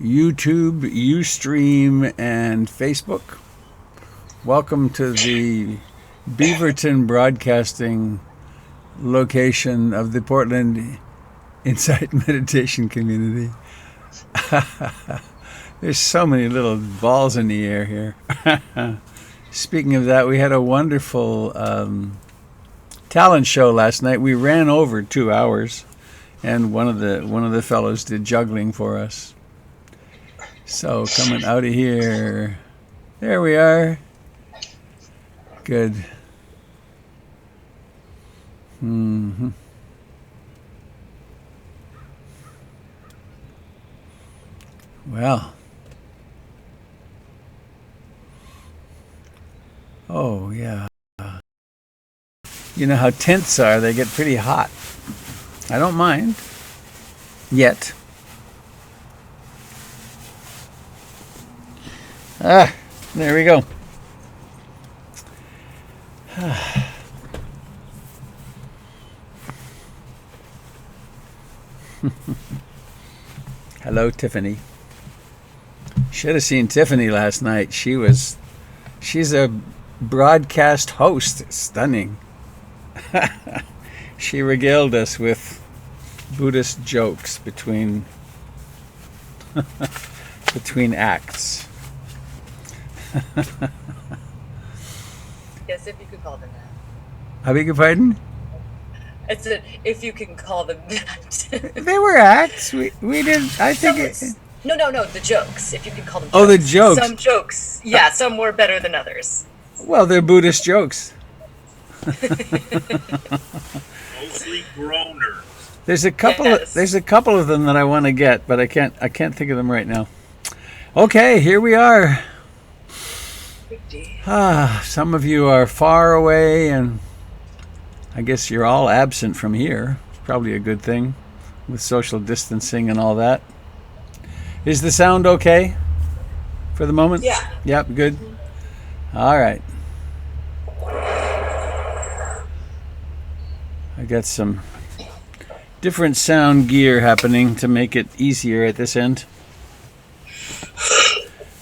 YouTube, Ustream, and Facebook. Welcome to the Beaverton Broadcasting location of the Portland Insight Meditation Community. There's so many little balls in the air here. Speaking of that, we had a wonderful talent show last night. We ran over 2 hours, and one of the fellows did juggling for us. So coming out of here, there we are. Good. Mm-hmm. Well. Oh, yeah. You know how tents are, they get pretty hot. I don't mind. Yet. Ah, there we go. Hello, Tiffany. Should have seen Tiffany last night. She's a broadcast host. Stunning. She regaled us with Buddhist jokes between acts. Yes, if you could call them that. I beg your pardon? I said, if you can call them that. They were acts. We did. I think. No, the jokes. If you could call them. Oh, the jokes. Some jokes. Yeah, some were better than others. Well, they're Buddhist jokes. Mostly groaners. There's a couple. Yes. There's a couple of them that I want to get, but I can't think of them right now. Okay, here we are. Some of you are far away, and I guess you're all absent from here. It's probably a good thing with social distancing and all that. Is the sound okay for the moment? Yeah. Yep, good. All right. I got some different sound gear happening to make it easier at this end.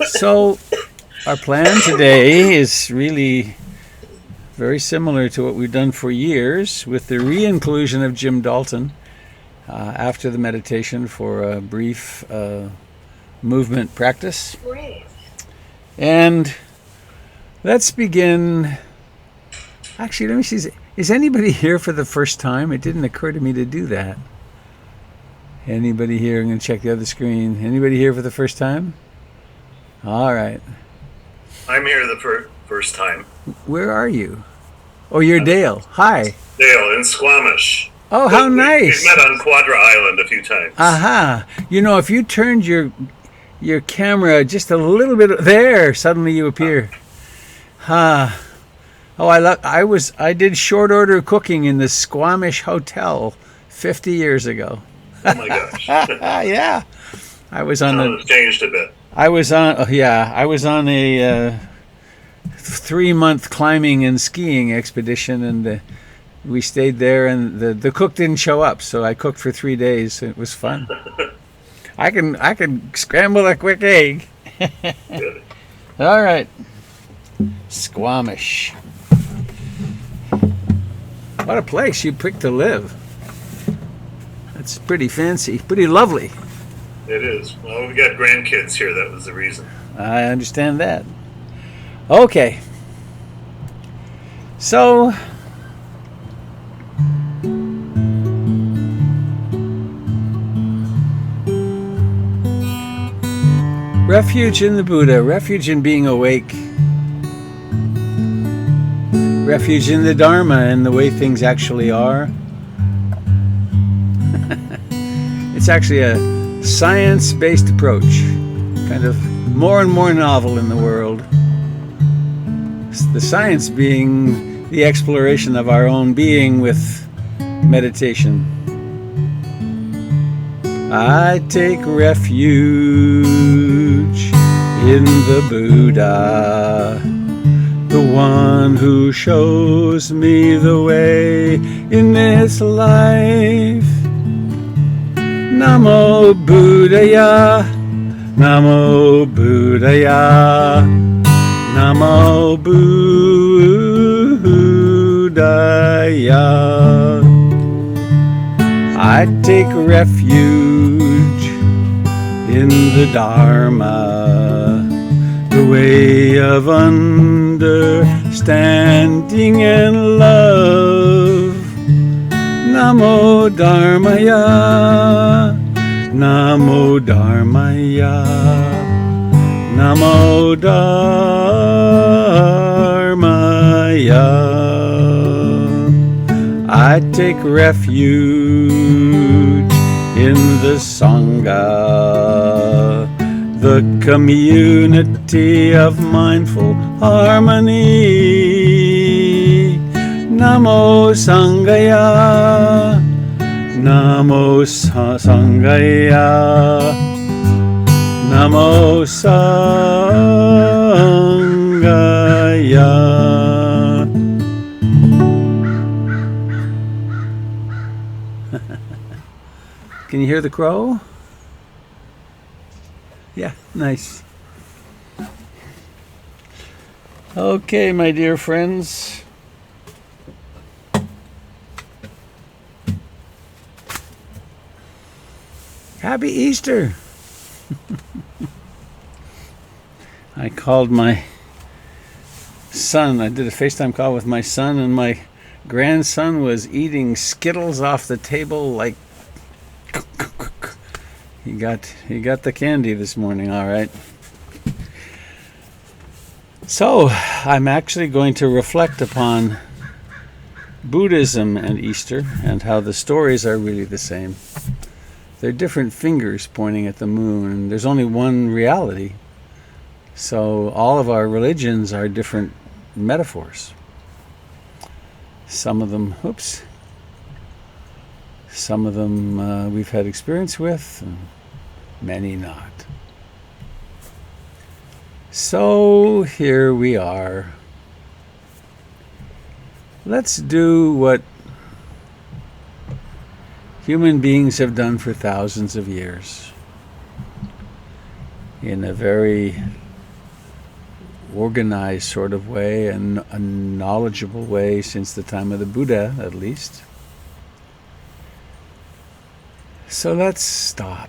So our plan today is really very similar to what we've done for years, with the re-inclusion of Jim Dalton after the meditation for a brief movement practice. Great. And let's begin. Actually, let me see. Is anybody here for the first time? It didn't occur to me to do that. Anybody here? I'm going to check the other screen. Anybody here for the first time? All right. I'm here the first time. Where are you? Oh, you're Dale. Hi. Dale in Squamish. Oh, how nice. We've met on Quadra Island a few times. Aha. You know, if you turned your camera just a little bit there, suddenly you appear. Ha. Oh, I did short order cooking in the Squamish Hotel 50 years ago. Oh my gosh. Yeah. I was on It's changed a bit. I was on a 3-month climbing and skiing expedition, and we stayed there, and the cook didn't show up, so I cooked for 3 days. It was fun. I can scramble a quick egg. Good. All right. Squamish. What a place you picked to live. That's pretty fancy, pretty lovely. It is. Well, we got grandkids here. That was the reason. I understand that. Okay. So, refuge in the Buddha, refuge in being awake, refuge in the Dharma and the way things actually are. It's actually a science-based approach, kind of more and more novel in the world. The science being the exploration of our own being with meditation. I take refuge in the Buddha, the one who shows me the way in this life. Namo Buddhaya, Namo Buddhaya, Namo Buddhaya. I take refuge in the Dharma, the way of understanding and love. Namo Dharmaya, Namo Dharmaya, Namo Dharmaya. I take refuge in the Sangha, the community of mindful harmony. Namo Sangaya, Namo Sangaya, Namo Sangaya. Can you hear the crow? Yeah, nice. Okay, my dear friends. Happy Easter! I called my son. I did a FaceTime call with my son, and my grandson was eating Skittles off the table like he got the candy this morning, all right. So, I'm actually going to reflect upon Buddhism and Easter and how the stories are really the same. They're different fingers pointing at the moon, and there's only one reality. So all of our religions are different metaphors. Some of them, we've had experience with, and many not. So here we are. Let's do what human beings have done for thousands of years in a very organized sort of way and a knowledgeable way since the time of the Buddha, at least. So let's stop.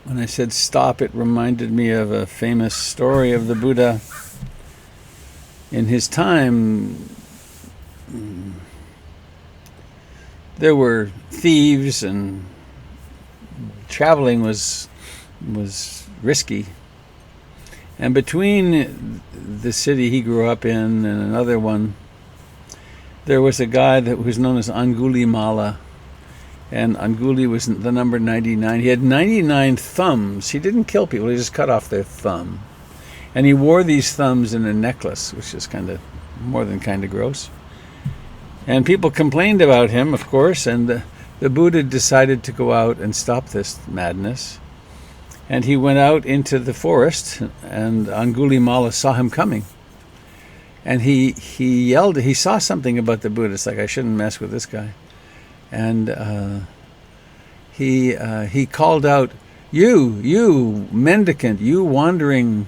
When I said stop, it reminded me of a famous story of the Buddha. In his time, there were thieves and traveling was risky. And between the city he grew up in and another one, there was a guy that was known as Angulimala. And Anguli was the number 99. He had 99 thumbs. He didn't kill people, he just cut off their thumb. And he wore these thumbs in a necklace, which is more than gross. And people complained about him, of course, and the Buddha decided to go out and stop this madness. And he went out into the forest, and Angulimala saw him coming. And he yelled, he saw something about the Buddha. It's like, I shouldn't mess with this guy. And he called out, you mendicant, you wandering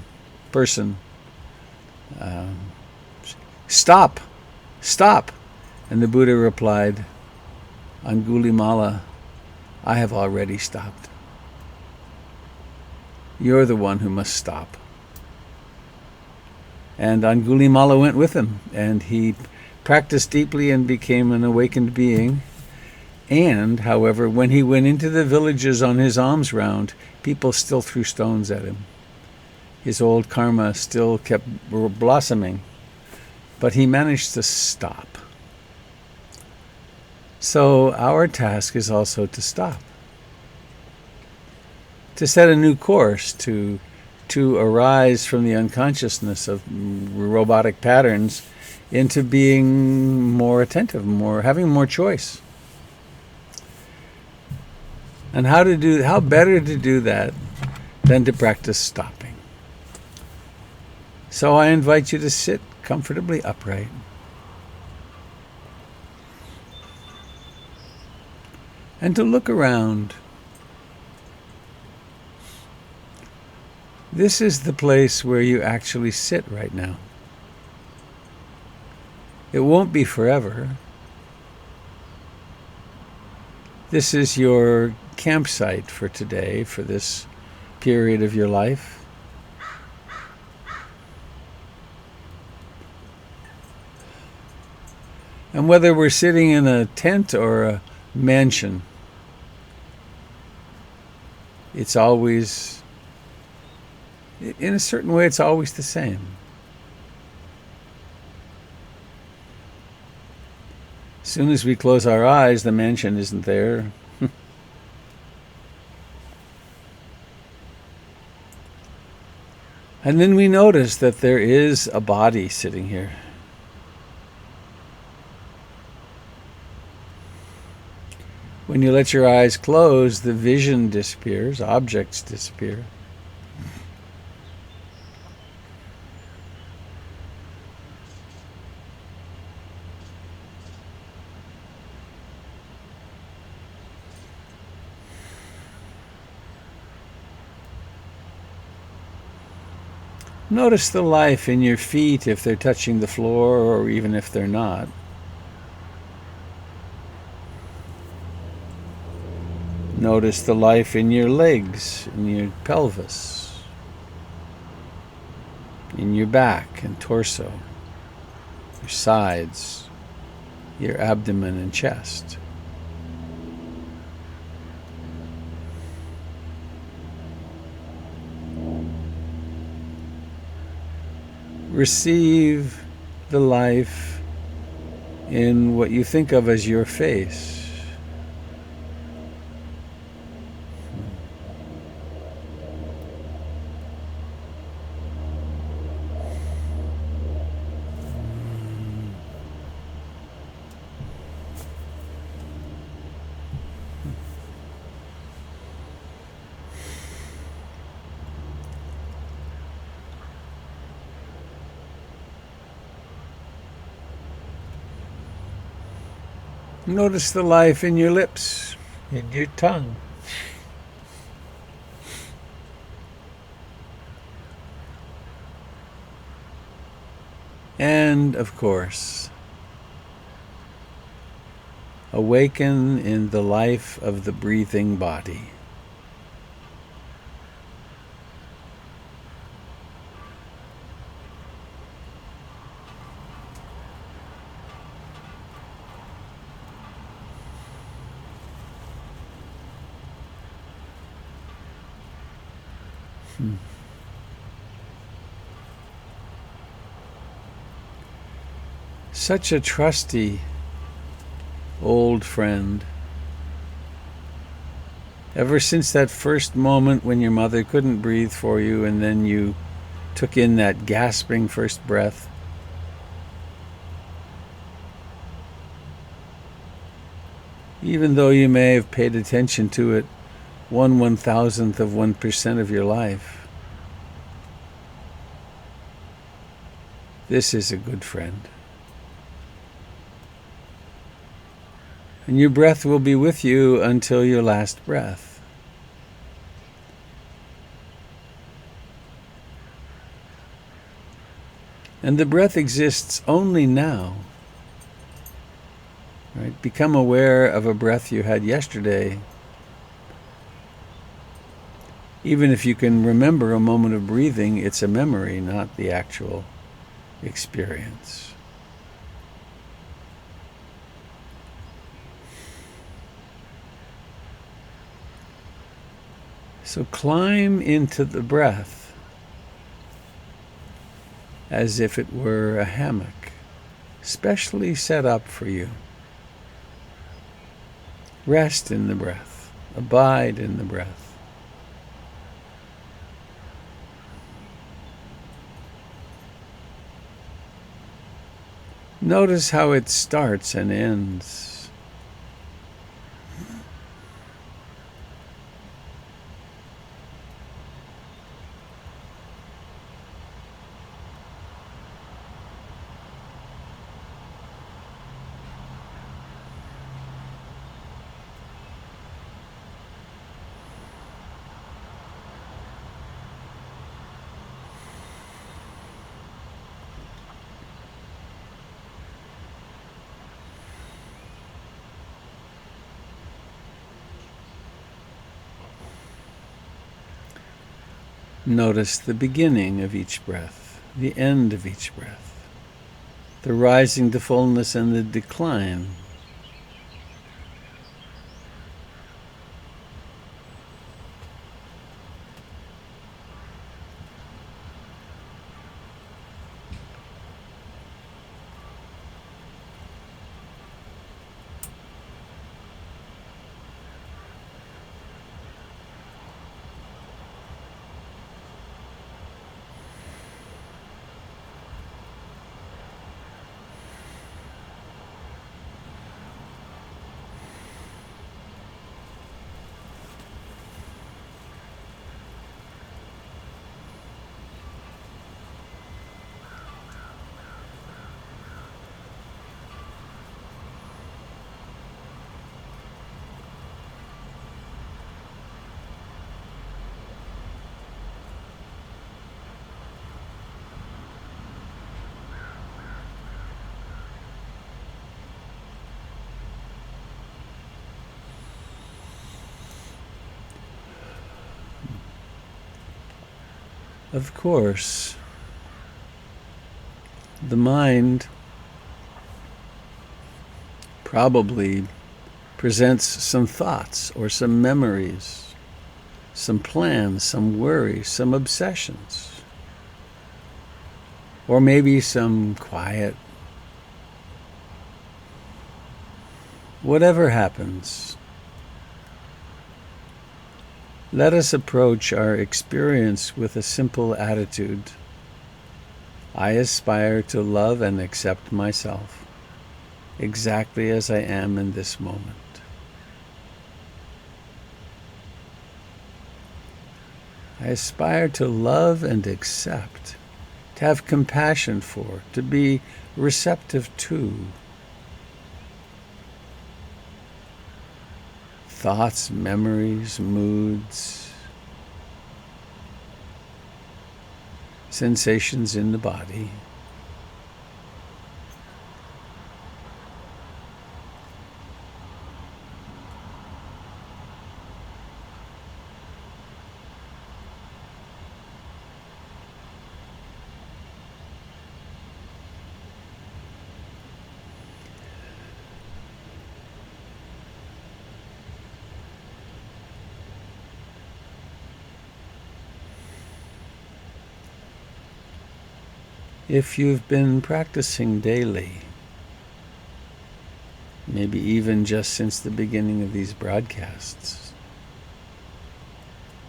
person, stop. And the Buddha replied, Angulimala, I have already stopped. You're the one who must stop. And Angulimala went with him, and he practiced deeply and became an awakened being. And, however, when he went into the villages on his alms round, people still threw stones at him. His old karma still kept blossoming, but he managed to stop. So our task is also to stop, to set a new course, to arise from the unconsciousness of robotic patterns into being more attentive, having more choice. And how better to do that than to practice stopping. So I invite you to sit comfortably upright. and to look around. This is the place where you actually sit right now. It won't be forever. This is your campsite for today, for this period of your life. And whether we're sitting in a tent or a mansion, it's always, in a certain way, it's always the same. As soon as we close our eyes, the mansion isn't there. And then we notice that there is a body sitting here. When you let your eyes close, the vision disappears, objects disappear. Notice the life in your feet if they're touching the floor or even if they're not. Notice the life in your legs, in your pelvis, in your back and torso, your sides, your abdomen and chest. Receive the life in what you think of as your face. Notice the life in your lips, in your tongue. And, of course, awaken in the life of the breathing body. Such a trusty old friend. Ever since that first moment when your mother couldn't breathe for you and then you took in that gasping first breath, even though you may have paid attention to it 1/1000th of 1% of your life, this is a good friend. And your breath will be with you until your last breath. And the breath exists only now. Right? Become aware of a breath you had yesterday. Even if you can remember a moment of breathing, it's a memory, not the actual experience. So climb into the breath as if it were a hammock, specially set up for you. Rest in the breath. Abide in the breath. Notice how it starts and ends. Notice the beginning of each breath, the end of each breath, the rising to fullness and the decline. Of course, the mind probably presents some thoughts or some memories, some plans, some worries, some obsessions, or maybe some quiet. Whatever happens, let us approach our experience with a simple attitude. I aspire to love and accept myself exactly as I am in this moment. I aspire to love and accept, to have compassion for, to be receptive to thoughts, memories, moods, sensations in the body. If you've been practicing daily, maybe even just since the beginning of these broadcasts,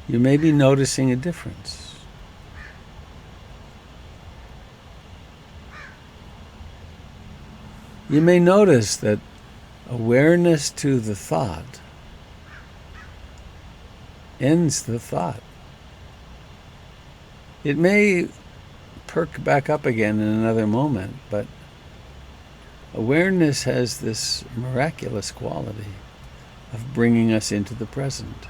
you may be noticing a difference. You may notice that awareness to the thought ends the thought. It may perk back up again in another moment, but awareness has this miraculous quality of bringing us into the present.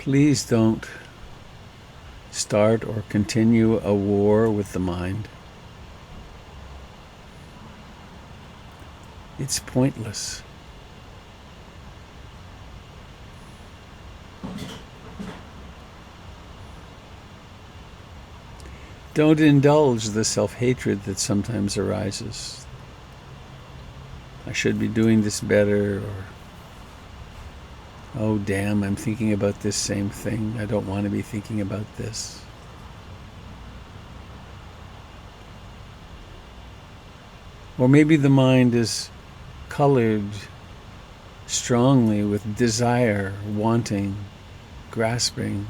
Please don't start or continue a war with the mind. It's pointless. Don't indulge the self-hatred that sometimes arises. I should be doing this better, or oh damn, I'm thinking about this same thing. I don't want to be thinking about this. Or maybe the mind is colored strongly with desire, wanting, grasping,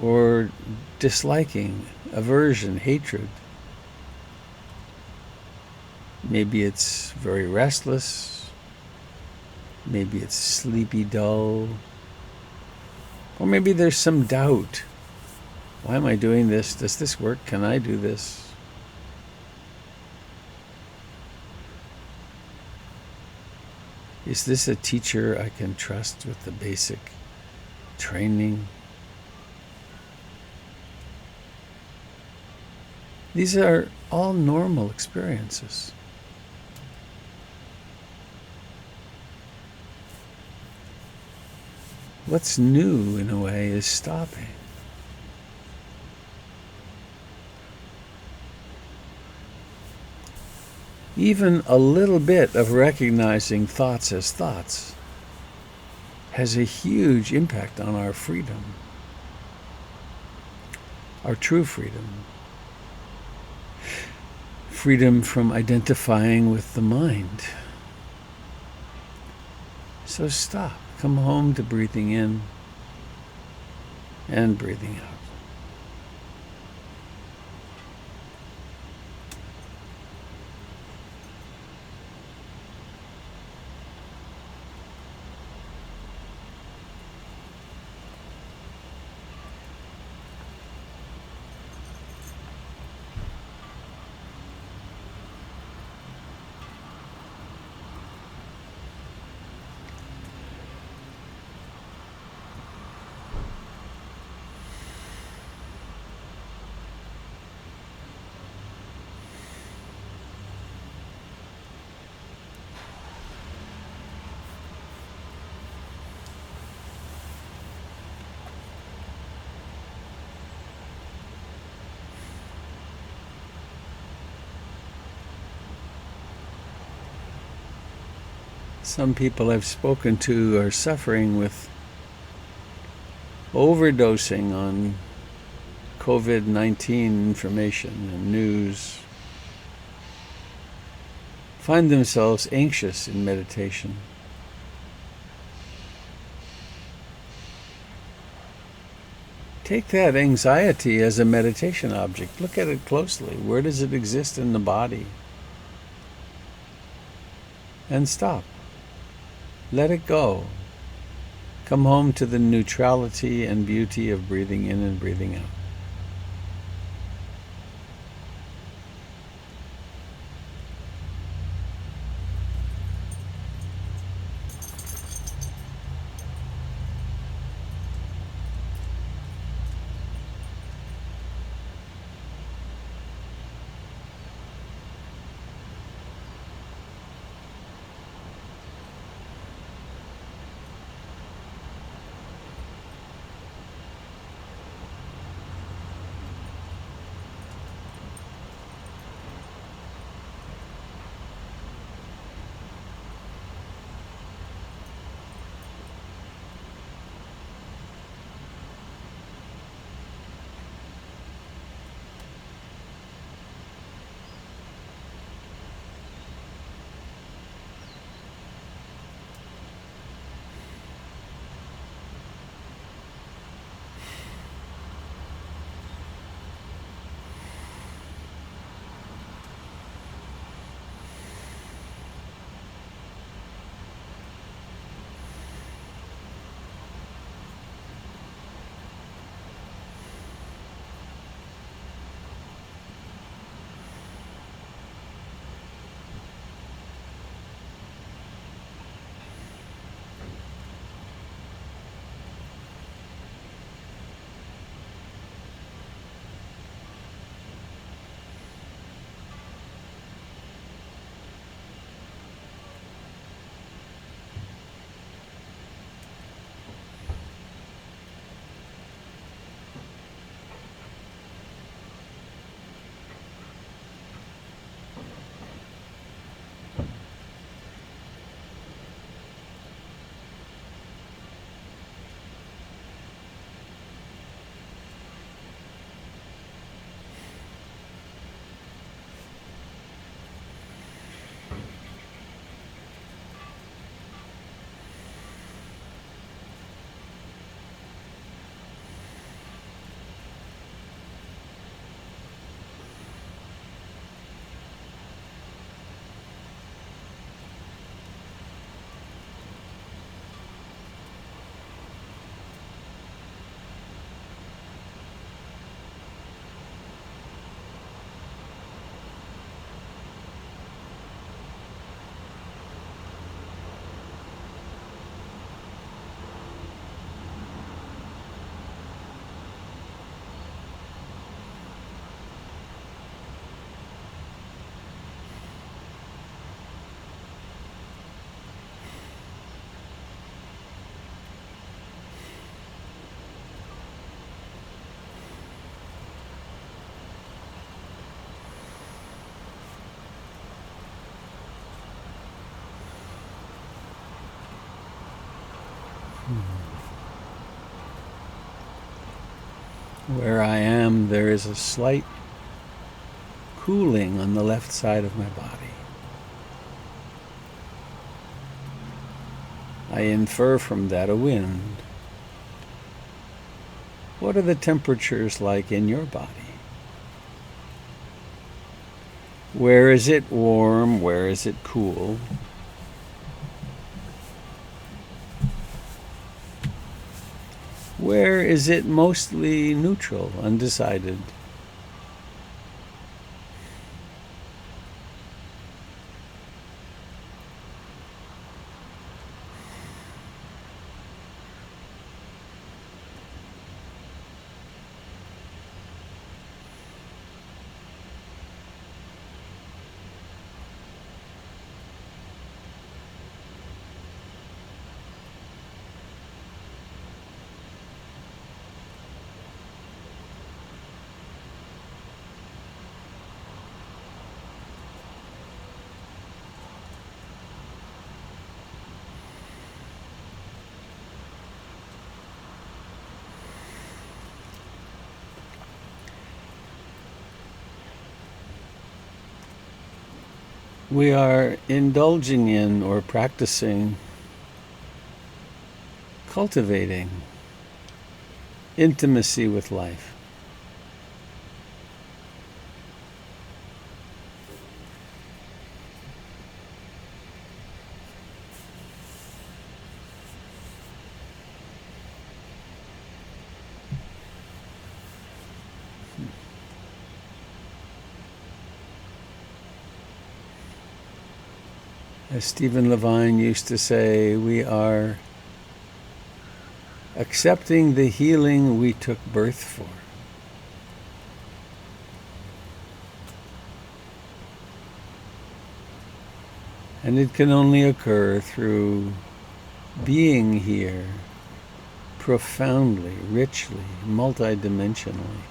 or disliking, aversion, hatred. Maybe it's very restless. Maybe it's sleepy, dull. Or maybe there's some doubt. Why am I doing this? Does this work? Can I do this? Is this a teacher I can trust with the basic training? These are all normal experiences. What's new, in a way, is stopping. Even a little bit of recognizing thoughts as thoughts has a huge impact on our freedom, our true freedom. Freedom from identifying with the mind. So stop. Come home to breathing in and breathing out. Some people I've spoken to are suffering with overdosing on COVID-19 information and news. Find themselves anxious in meditation. Take that anxiety as a meditation object. Look at it closely. Where does it exist in the body? And stop. Let it go. Come home to the neutrality and beauty of breathing in and breathing out. Where I am, there is a slight cooling on the left side of my body. I infer from that a wind. What are the temperatures like in your body? Where is it warm? Where is it cool? Where is it mostly neutral, undecided? We are indulging in or practicing, cultivating intimacy with life. As Stephen Levine used to say, we are accepting the healing we took birth for. And it can only occur through being here profoundly, richly, multidimensionally.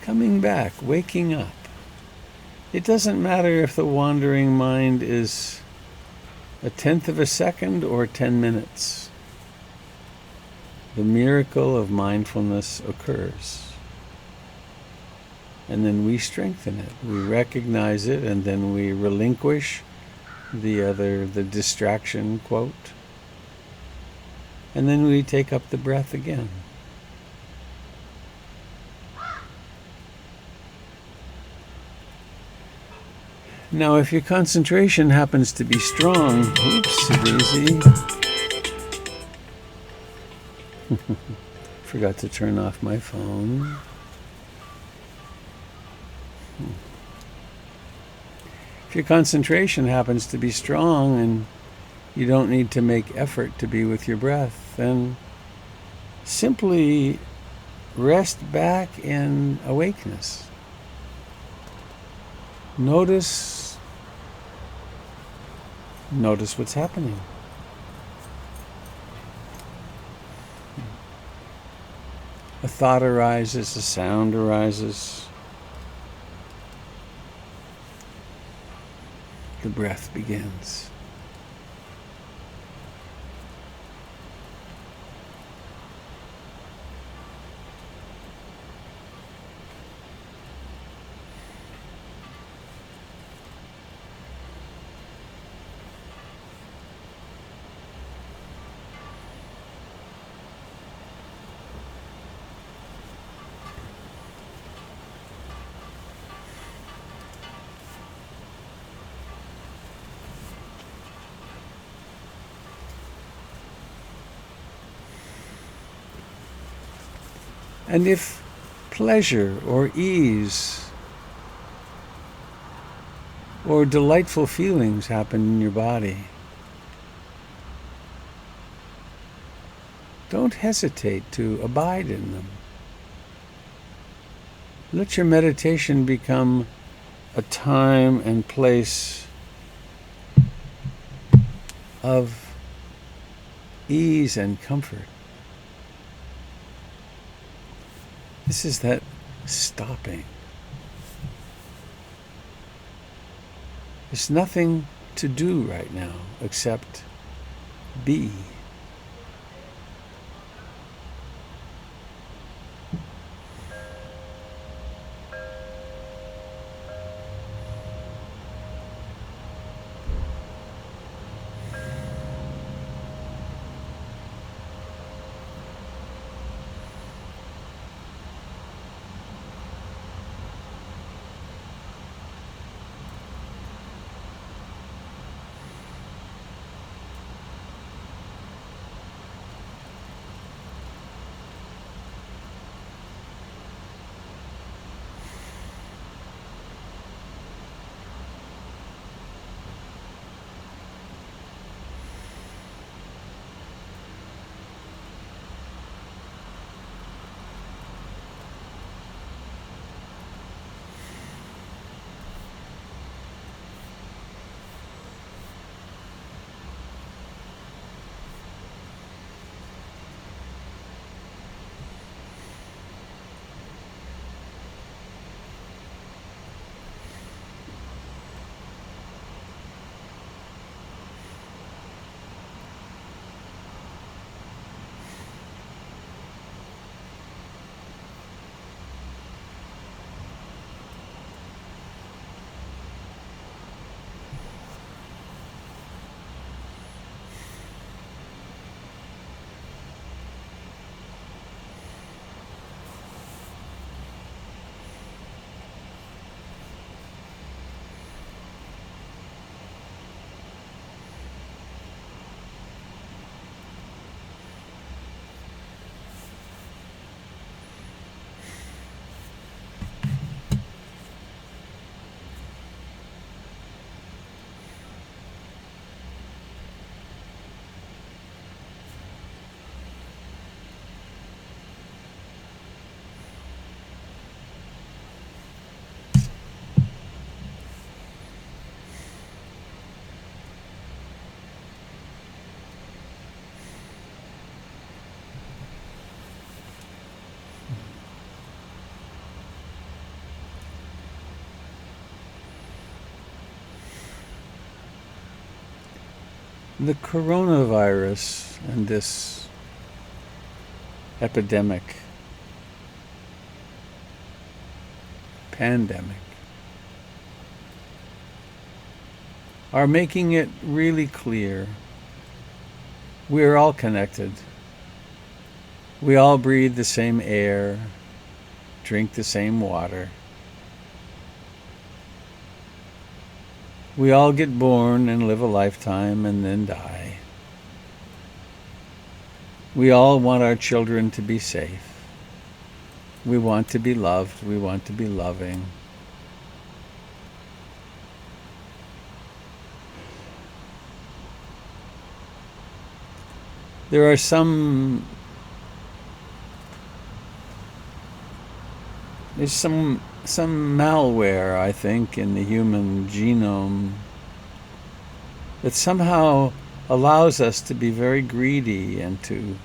Coming back, waking up. It doesn't matter if the wandering mind is 1/10 of a second or 10 minutes. The miracle of mindfulness occurs. And then we strengthen it. We recognize it, and then we relinquish the distraction, quote. And then we take up the breath again. Now, if your concentration happens to be strong, oops, daisy. Forgot to turn off my phone. If your concentration happens to be strong and you don't need to make effort to be with your breath, then simply rest back in awakeness. Notice what's happening. A thought arises, a sound arises. The breath begins. And if pleasure or ease or delightful feelings happen in your body, don't hesitate to abide in them. Let your meditation become a time and place of ease and comfort. This is that stopping. There's nothing to do right now except be. The coronavirus and this epidemic, pandemic, are making it really clear we're all connected. We all breathe the same air, drink the same water. We all get born and live a lifetime and then die. We all want our children to be safe. We want to be loved. We want to be loving. There's some malware, I think, in the human genome that somehow allows us to be very greedy and to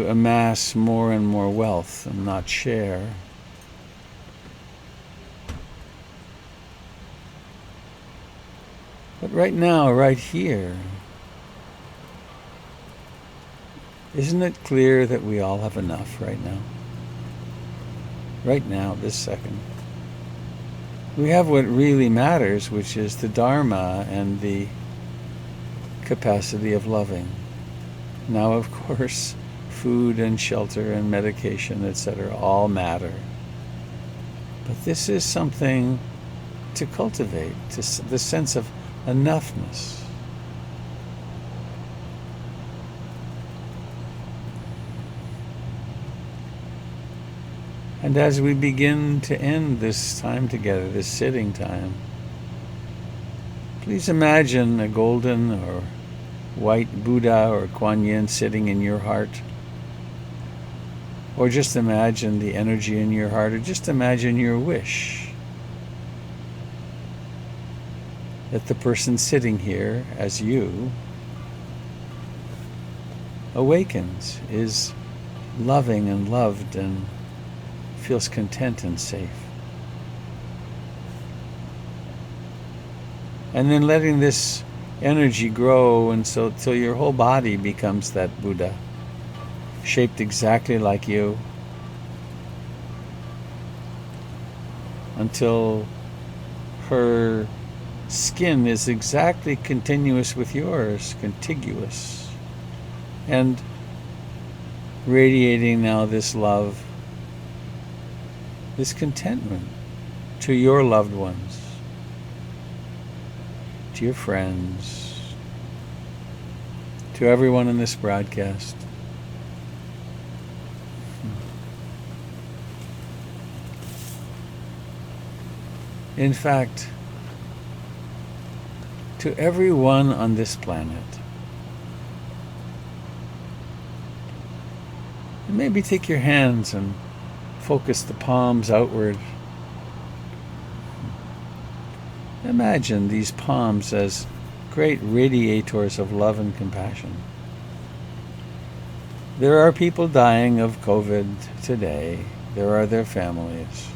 amass more and more wealth and not share. But right now, right here, isn't it clear that we all have enough right now? Right now, this second. We have what really matters, which is the Dharma and the capacity of loving. Now, of course, food and shelter and medication, etc., all matter. But this is something to cultivate, the sense of enoughness. And as we begin to end this time together, this sitting time, please imagine a golden or white Buddha or Kuan Yin sitting in your heart. Or just imagine the energy in your heart, or just imagine your wish that the person sitting here as you awakens, is loving and loved and feels content and safe. And then letting this energy grow until your whole body becomes that Buddha, shaped exactly like you, until her skin is exactly continuous with yours, contiguous, and radiating now this love, this contentment to your loved ones, to your friends, to everyone in this broadcast. In fact, to everyone on this planet. And maybe take your hands and focus the palms outward. Imagine these palms as great radiators of love and compassion. There are people dying of COVID today. There are their families.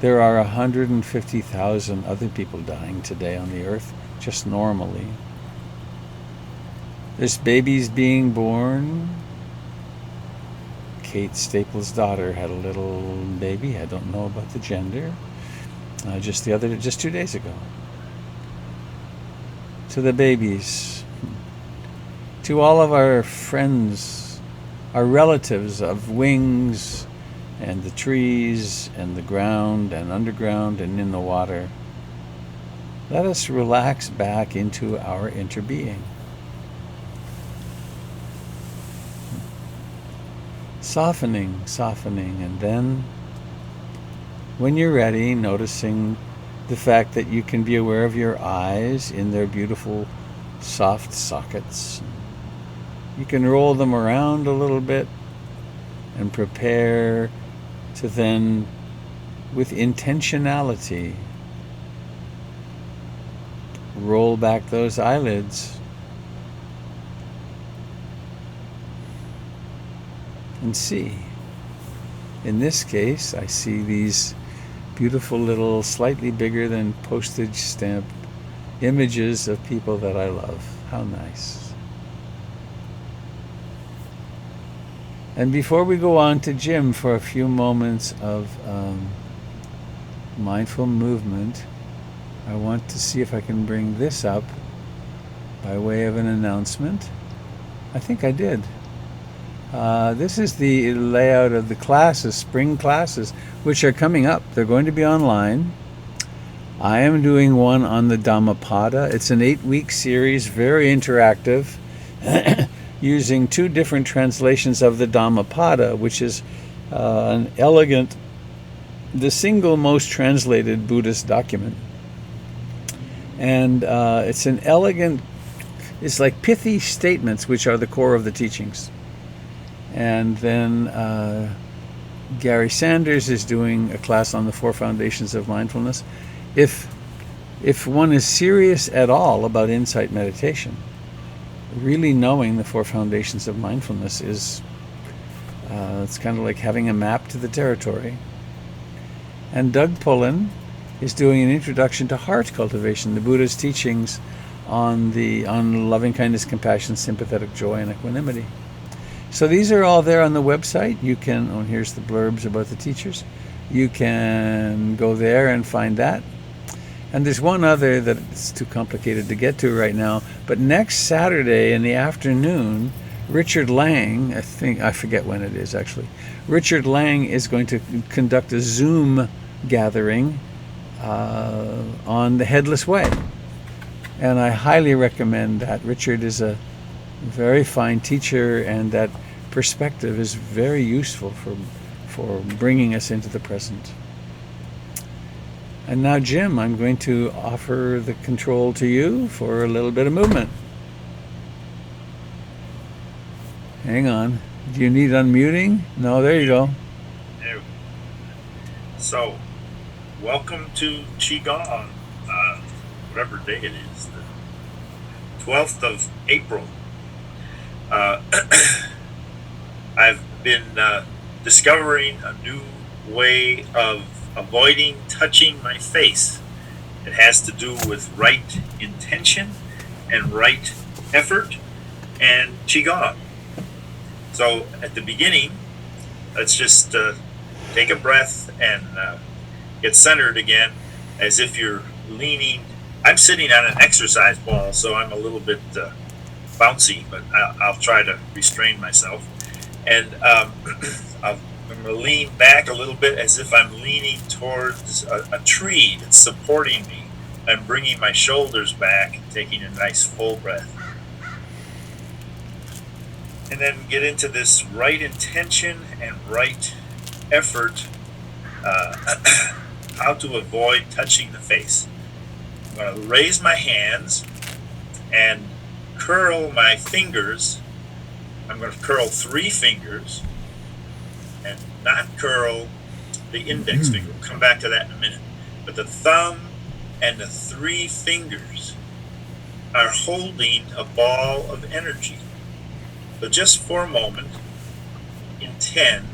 There are 150,000 other people dying today on the earth, just normally. There's babies being born. Kate Staples' daughter had a little baby. I don't know about the gender. Just 2 days ago. To the babies, to all of our friends, our relatives of wings and the trees and the ground and underground and in the water, let us relax back into our interbeing. Softening, and then, when you're ready, noticing the fact that you can be aware of your eyes in their beautiful soft sockets. You can roll them around a little bit and prepare to then, with intentionality, roll back those eyelids and see. In this case, I see these beautiful little, slightly bigger than postage stamp images of people that I love. How nice. And before we go on to Jim for a few moments of mindful movement, I want to see if I can bring this up by way of an announcement. I think I did. This is the layout of the classes, spring classes, which are coming up. They're going to be online. I am doing one on the Dhammapada. It's an 8-week series, very interactive, using 2 different translations of the Dhammapada, which is an elegant, the single most translated Buddhist document. And it's an elegant, it's like pithy statements, which are the core of the teachings. And then Gary Sanders is doing a class on the 4 foundations of mindfulness. If one is serious at all about insight meditation, really knowing the 4 foundations of mindfulness is, it's kind of like having a map to the territory. And Doug Pullen is doing an introduction to heart cultivation, the Buddha's teachings on loving kindness, compassion, sympathetic joy, and equanimity. So these are all there on the website. You can, here's the blurbs about the teachers. You can go there and find that. And there's one other that it's too complicated to get to right now. But next Saturday in the afternoon, Richard Lang, I forget when it is actually, Richard Lang is going to conduct a Zoom gathering on the Headless Way. And I highly recommend that. Richard is a very fine teacher, and that perspective is very useful for bringing us into the present. And now, Jim, I'm going to offer the control to you for a little bit of movement. Hang on. Do you need unmuting? No, there you go. No. So, welcome to Qigong. whatever day it is, the 12th of April. I've been discovering a new way of avoiding touching my face. It has to do with right intention and right effort and Qigong. So at the beginning, let's just take a breath and get centered again, as if you're leaning. I'm sitting on an exercise ball, so I'm a little bit bouncy, but I'll try to restrain myself. And I'm going to lean back a little bit as if I'm leaning towards a tree that's supporting me. I'm bringing my shoulders back and taking a nice full breath. And then get into this right intention and right effort, how to avoid touching the face. I'm going to raise my hands and curl my fingers. I'm going to curl 3 fingers and not curl the index finger. We'll come back to that in a minute. But the thumb and the 3 fingers are holding a ball of energy. So just for a moment, intend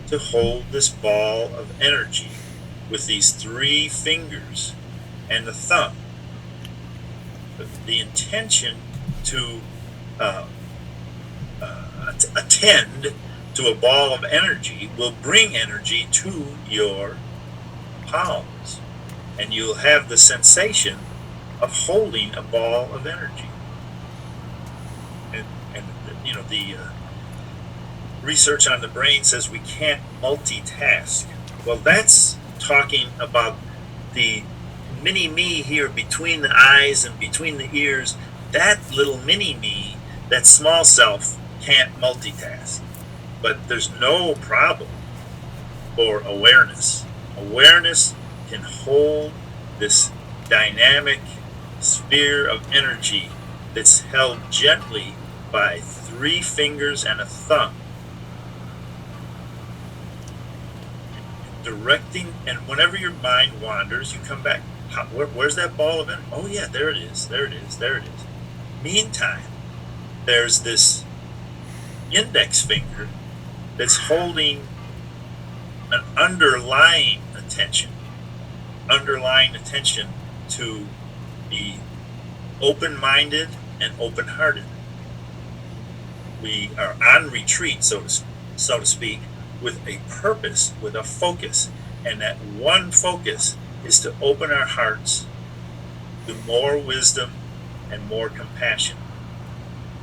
to hold this ball of energy with these 3 fingers and the thumb. The intention to attend to a ball of energy will bring energy to your palms, and you'll have the sensation of holding a ball of energy. And you know, the research on the brain says we can't multitask. Well, that's talking about the mini me here between the eyes and between the ears. That little mini me, that small self, can't multitask. But there's no problem for awareness. Awareness can hold this dynamic sphere of energy that's held gently by 3 fingers and a thumb. Directing, and whenever your mind wanders, you come back. Where's that ball of energy? Oh yeah, there it is, there it is, there it is. Meantime, there's this index finger that's holding an underlying attention to be open-minded and open-hearted. We are on retreat, so to speak, with a purpose, with a focus, and that one focus is to open our hearts to more wisdom and more compassion.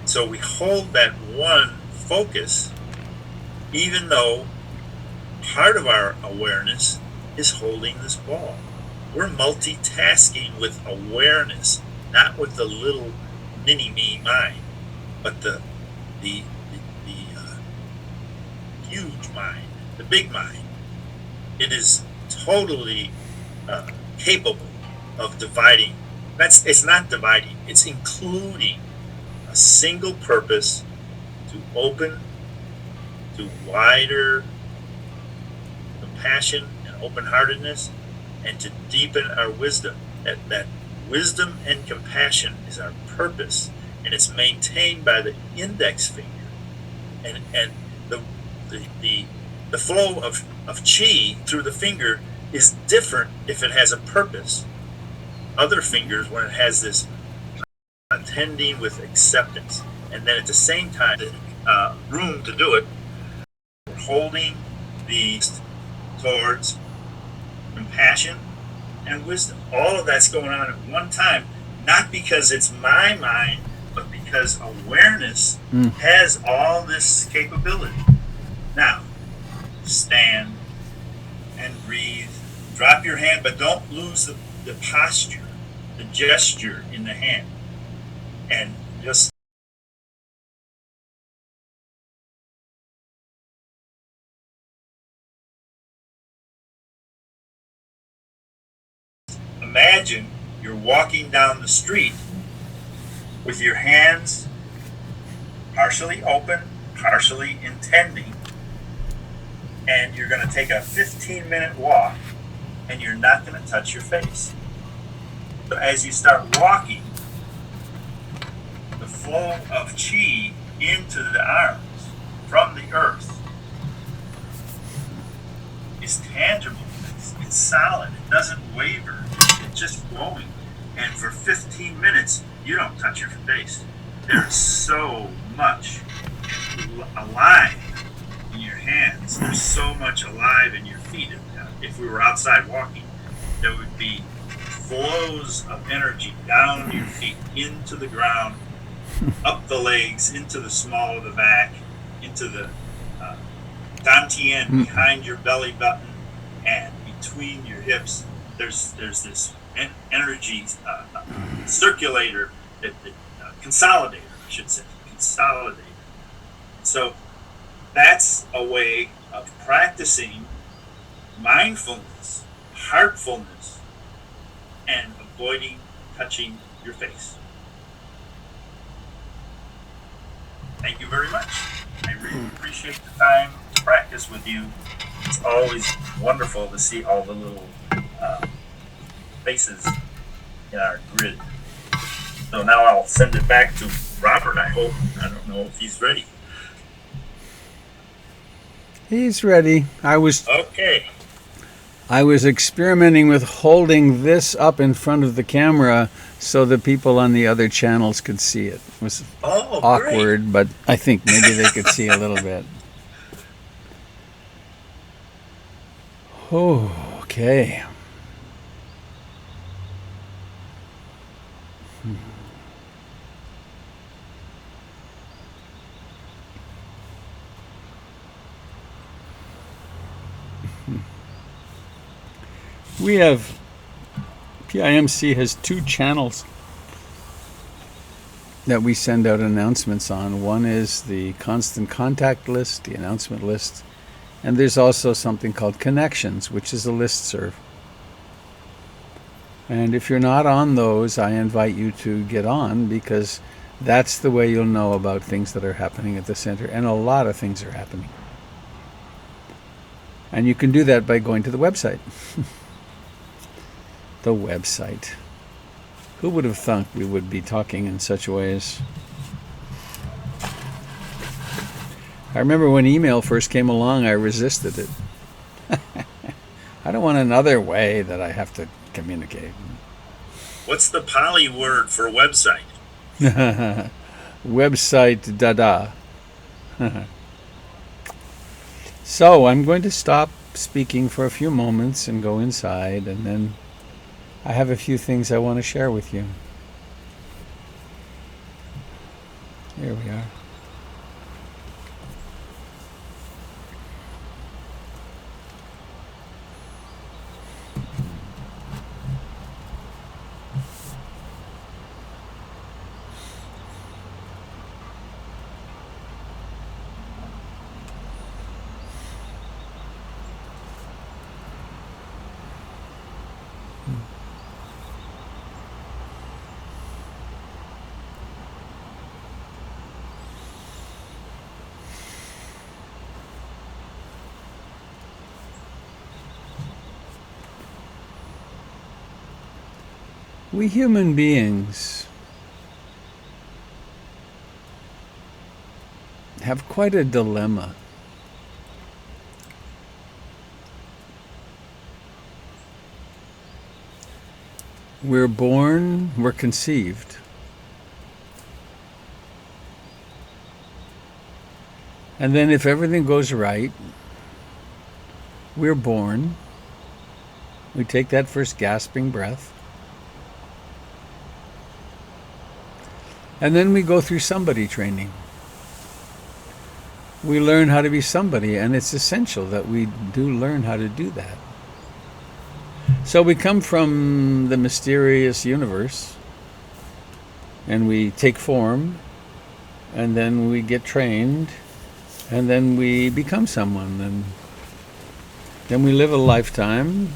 So we hold that one focus, even though part of our awareness is holding this ball. We're multitasking with awareness, not with the little mini-me mind, but the huge mind, the big mind. It is totally capable of dividing. It's not dividing, it's including a single purpose to open to wider compassion and open-heartedness, and to deepen our wisdom. That wisdom and compassion is our purpose, and it's maintained by the index finger. And the flow of chi through the finger is different if it has a purpose. Other fingers, when it has this attending with acceptance, and then at the same time, room to do it, we're holding these towards compassion and wisdom. All of that's going on at one time, not because it's my mind, but because awareness has all this capability. Now, stand and breathe. Drop your hand, but don't lose the posture, the gesture in the hand. And just imagine you're walking down the street with your hands partially open, partially intending, and you're going to take a 15-minute walk, and you're not going to touch your face. So as you start walking, the flow of chi into the arms from the earth is tangible. It's solid. It doesn't waver. It's just flowing. And for 15 minutes, you don't touch your face. There's so much alive in your hands. There's so much alive in your feet. If we were outside walking, there would be flows of energy down your feet, into the ground, up the legs, into the small of the back, into the dantian behind your belly button, and between your hips. There's this energy circulator, consolidator, I should say, consolidator. So that's a way of practicing mindfulness, heartfulness, and avoiding touching your face. Thank you very much. I really appreciate the time to practice with you. It's always wonderful to see all the little faces in our grid. So now I'll send it back to Robert, I hope. I don't know if he's ready. He's ready. Okay. I was experimenting with holding this up in front of the camera so the people on the other channels could see it. It was awkward, great. But I think maybe they could see a little bit. Oh, okay. We have, PIMC has 2 channels that we send out announcements on. One is the constant contact list, the announcement list, and there's also something called Connections, which is a listserv. And if you're not on those, I invite you to get on, because that's the way you'll know about things that are happening at the center, and a lot of things are happening. And you can do that by going to the website. The website. Who would have thought we would be talking in such ways? I remember when email first came along, I resisted it. I don't want another way that I have to communicate. What's the Pali word for website? Website dada. So I'm going to stop speaking for a few moments and go inside, and then I have a few things I want to share with you. Here we are. We human beings have quite a dilemma. We're born, we're conceived. And then if everything goes right, we're born. We take that first gasping breath. And then we go through somebody training. We learn how to be somebody, and it's essential that we do learn how to do that. So we come from the mysterious universe, and we take form, and then we get trained, and then we become someone, and then we live a lifetime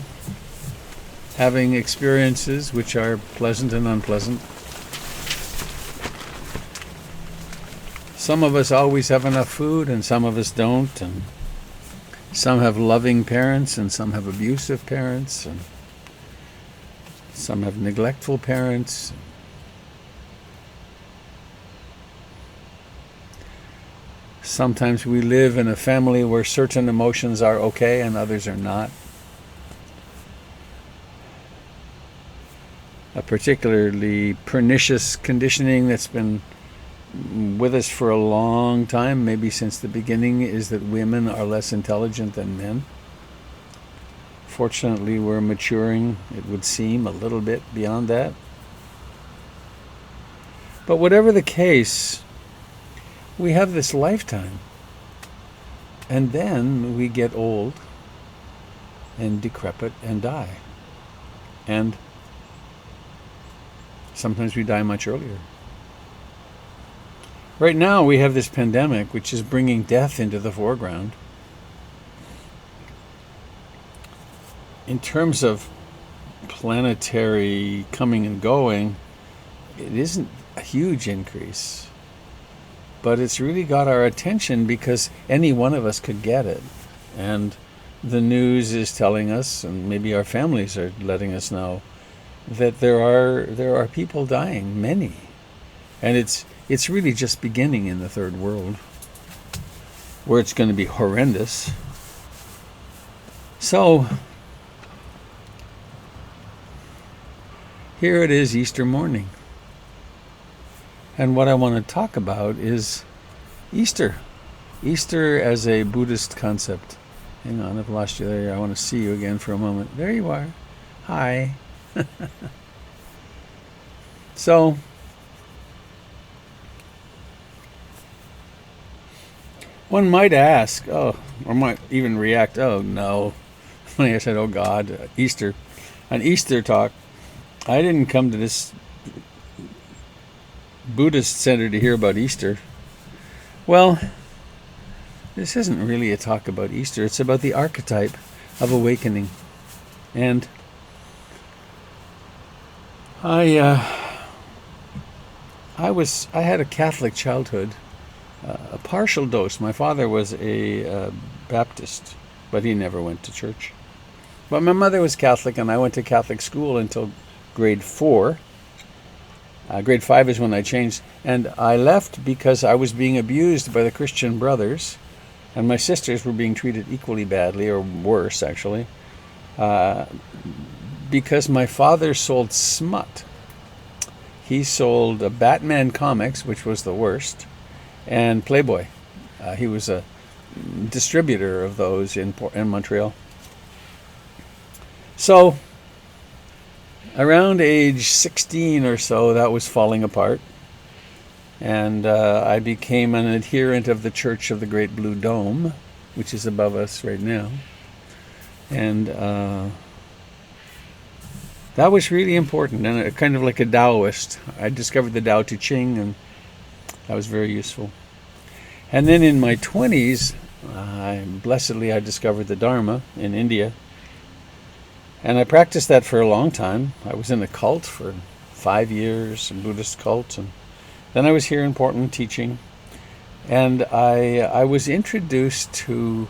having experiences which are pleasant and unpleasant. Some of us always have enough food, and some of us don't, and some have loving parents, and some have abusive parents, and Some have neglectful parents. Sometimes we live in a family where certain emotions are okay and others are not. A particularly pernicious conditioning that's been with us for a long time, maybe since the beginning, is that women are less intelligent than men. Fortunately, we're maturing, it would seem, a little bit beyond that. But whatever the case, we have this lifetime. And then we get old and decrepit and die. And sometimes we die much earlier. Right now we have this pandemic which is bringing death into the foreground. In terms of planetary coming and going, it isn't a huge increase. But it's really got our attention because any one of us could get it. And the news is telling us, and maybe our families are letting us know, that there are people dying, many. And it's really just beginning in the third world, where it's going to be horrendous. So here it is, Easter morning. And what I want to talk about is Easter. Easter as a Buddhist concept. Hang on, I've lost you there. I want to see you again for a moment. There you are. Hi. So, one might ask, or might even react, oh no. When I said, oh God, Easter. An Easter talk. I didn't come to this Buddhist center to hear about Easter. Well, this isn't really a talk about Easter. It's about the archetype of awakening. And I had a Catholic childhood, a partial dose. My father was a Baptist, but he never went to church. But my mother was Catholic, and I went to Catholic school until grade 4. Grade 5 is when I changed, and I left because I was being abused by the Christian brothers, and my sisters were being treated equally badly, or worse actually, because my father sold smut. He sold Batman comics, which was the worst, and Playboy. He was a distributor of those in Montreal. So around age 16 or so, that was falling apart. And I became an adherent of the Church of the Great Blue Dome, which is above us right now. And that was really important, and kind of like a Taoist. I discovered the Tao Te Ching, and that was very useful. And then in my 20s, blessedly I discovered the Dharma in India. And I practiced that for a long time. I was in a cult for 5 years, a Buddhist cult, and then I was here in Portland teaching. And I was introduced to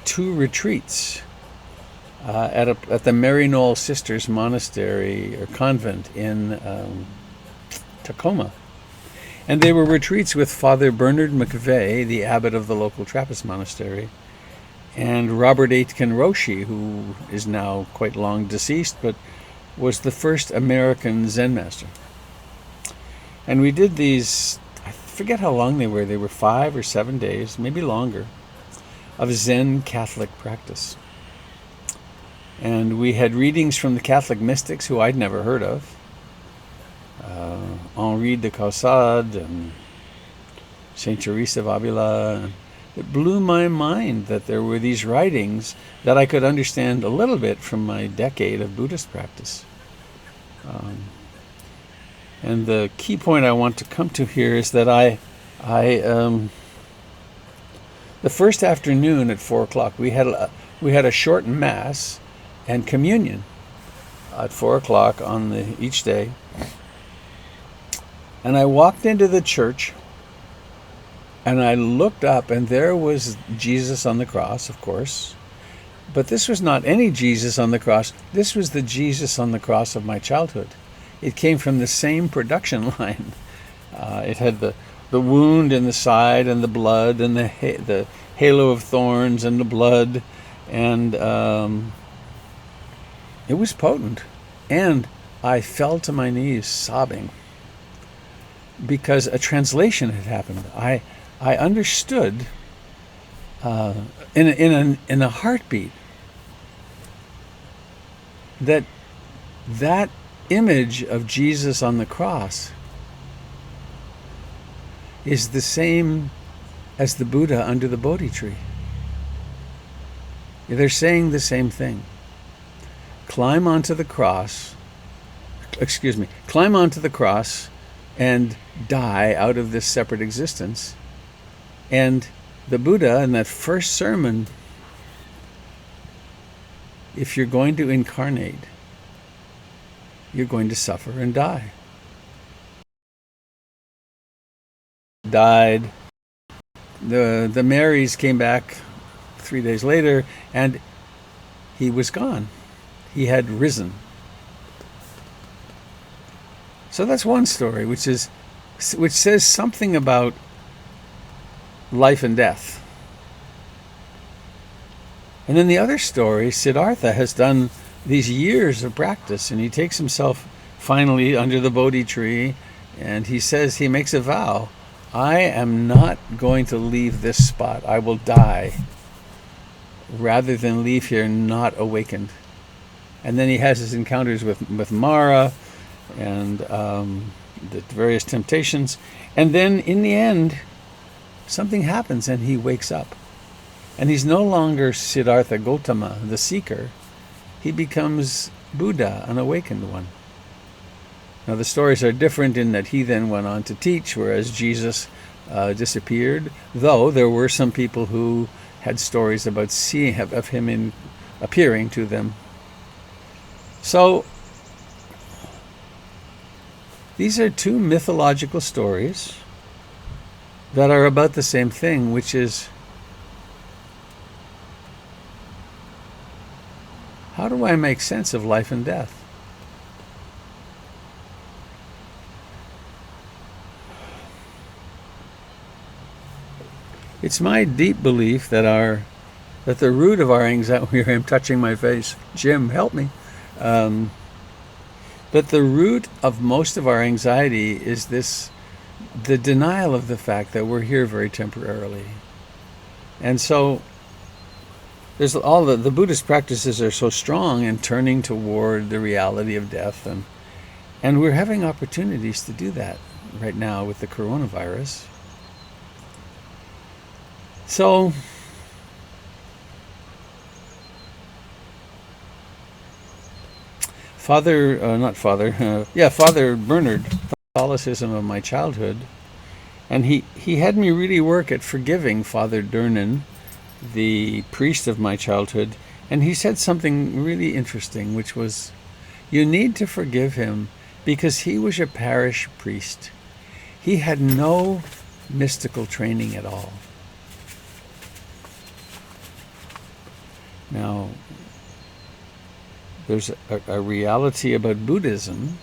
2 retreats at the Maryknoll Sisters Monastery or Convent in Tacoma. And they were retreats with Father Bernard McVeigh, the abbot of the local Trappist monastery, and Robert Aitken Roshi, who is now quite long deceased, but was the first American Zen master. And we did these, I forget how long they were 5 or 7 days, maybe longer, of Zen Catholic practice. And we had readings from the Catholic mystics who I'd never heard of. Henri de Caussade and Saint Teresa of Avila. It blew my mind that there were these writings that I could understand a little bit from my decade of Buddhist practice. And the key point I want to come to here is that the first afternoon at 4 o'clock, we had a short mass and communion at 4 o'clock on each day. And I walked into the church, and I looked up, and there was Jesus on the cross, of course. But this was not any Jesus on the cross. This was the Jesus on the cross of my childhood. It came from the same production line. It had the wound in the side and the blood and the halo of thorns and the blood, and it was potent. And I fell to my knees sobbing because a translation had happened. I understood in a heartbeat that image of Jesus on the cross is the same as the Buddha under the Bodhi tree. They're saying the same thing. Climb onto the cross and die out of this separate existence. And the Buddha in that first sermon, if you're going to incarnate, you're going to suffer and die. Died. The Marys came back 3 days later, and he was gone. He had risen. So that's one story, which says something about life and death. And then the other story, Siddhartha has done these years of practice, and he takes himself finally under the Bodhi tree, and he makes a vow. I am not going to leave this spot. I will die rather than leave here not awakened. And then he has his encounters with Mara and the various temptations. And then in the end, something happens and he wakes up. And he's no longer Siddhartha Gautama, the seeker. He becomes Buddha, an awakened one. Now the stories are different in that he then went on to teach, whereas Jesus disappeared, though there were some people who had stories about of him appearing to them. So these are two mythological stories that are about the same thing, which is, how do I make sense of life and death? It's my deep belief that the root of our anxiety, I'm touching my face, Jim, help me. That the root of most of our anxiety is the denial of the fact that we're here very temporarily. And so there's all the Buddhist practices are so strong in turning toward the reality of death, and we're having opportunities to do that right now with the coronavirus. So Father Bernard, Catholicism of my childhood, and he had me really work at forgiving Father Durnan, the priest of my childhood, and he said something really interesting, which was, you need to forgive him because he was a parish priest. He had no mystical training at all. Now, there's a reality about Buddhism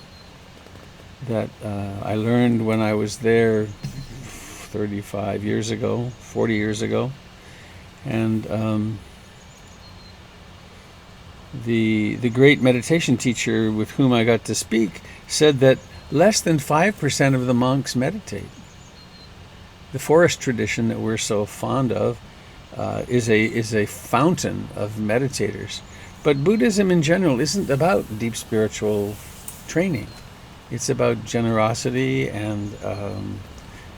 that I learned when I was there 35 years ago, 40 years ago. And the great meditation teacher with whom I got to speak said that less than 5% of the monks meditate. The forest tradition that we're so fond of is a fountain of meditators. But Buddhism in general isn't about deep spiritual training. It's about generosity and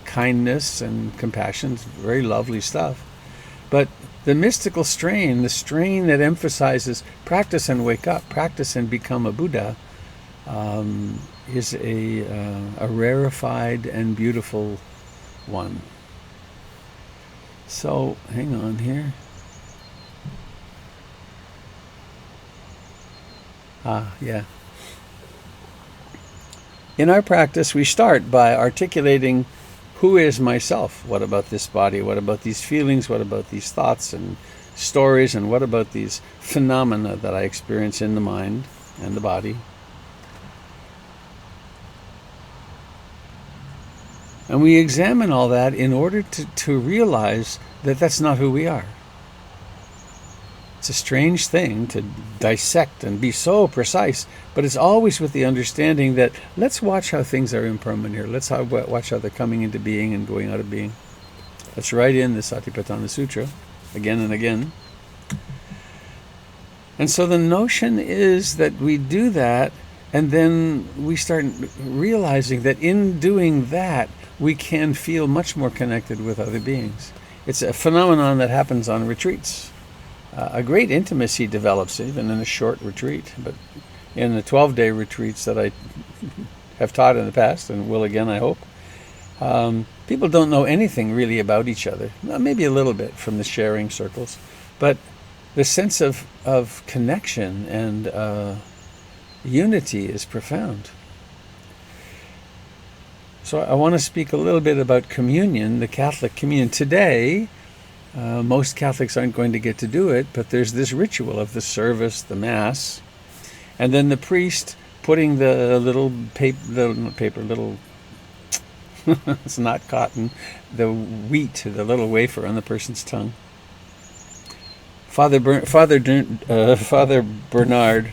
kindness and compassion. It's very lovely stuff. But the mystical strain, the strain that emphasizes practice and wake up, practice and become a Buddha, is a rarefied and beautiful one. So, hang on here. Yeah. In our practice, we start by articulating, who is myself? What about this body? What about these feelings? What about these thoughts and stories and what about these phenomena that I experience in the mind and the body? And we examine all that in order to realize that that's not who we are. It's a strange thing to dissect and be so precise, but it's always with the understanding that let's watch how things are impermanent here. Let's watch how they're coming into being and going out of being. That's right in the Satipatthana Sutra, again and again. And so the notion is that we do that, and then we start realizing that in doing that, we can feel much more connected with other beings. It's a phenomenon that happens on retreats. A great intimacy develops even in a short retreat, but in the 12-day retreats that I have taught in the past and will again, I hope, people don't know anything really about each other. Maybe a little bit from the sharing circles, but the sense of connection and unity is profound. So I want to speak a little bit about communion, the Catholic communion. Today, most Catholics aren't going to get to do it, but there's this ritual of the service, the Mass, and then the priest putting the little it's not cotton, the wheat, the little wafer on the person's tongue. Father Bernard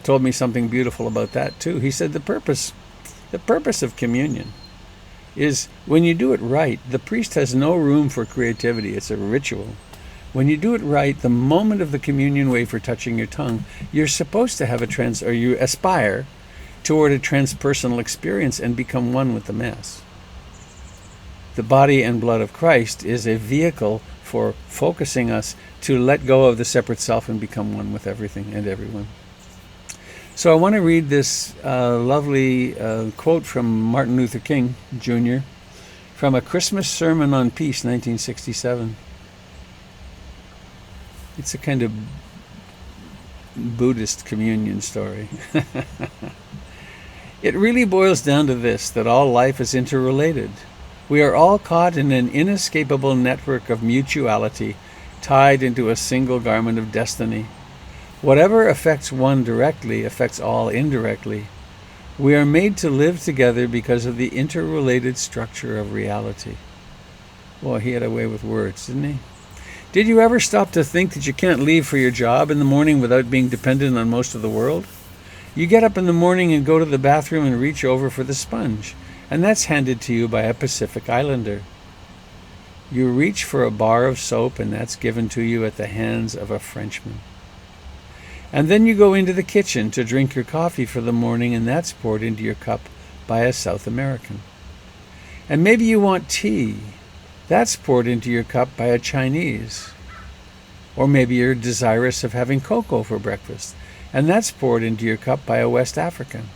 told me something beautiful about that too. He said the purpose of communion is when you do it right, the priest has no room for creativity. It's a ritual. When you do it right, the moment of the communion wafer touching your tongue, you're supposed to have you aspire toward a transpersonal experience and become one with the Mass. The body and blood of Christ is a vehicle for focusing us to let go of the separate self and become one with everything and everyone. So I want to read this lovely quote from Martin Luther King, Jr., from A Christmas Sermon on Peace, 1967. It's a kind of Buddhist communion story. It really boils down to this, that all life is interrelated. We are all caught in an inescapable network of mutuality, tied into a single garment of destiny. Whatever affects one directly affects all indirectly. We are made to live together because of the interrelated structure of reality. Boy, he had a way with words, didn't he? Did you ever stop to think that you can't leave for your job in the morning without being dependent on most of the world? You get up in the morning and go to the bathroom and reach over for the sponge, and that's handed to you by a Pacific Islander. You reach for a bar of soap, and that's given to you at the hands of a Frenchman. And then you go into the kitchen to drink your coffee for the morning, and that's poured into your cup by a South American. And maybe you want tea. That's poured into your cup by a Chinese. Or maybe you're desirous of having cocoa for breakfast, and that's poured into your cup by a West African.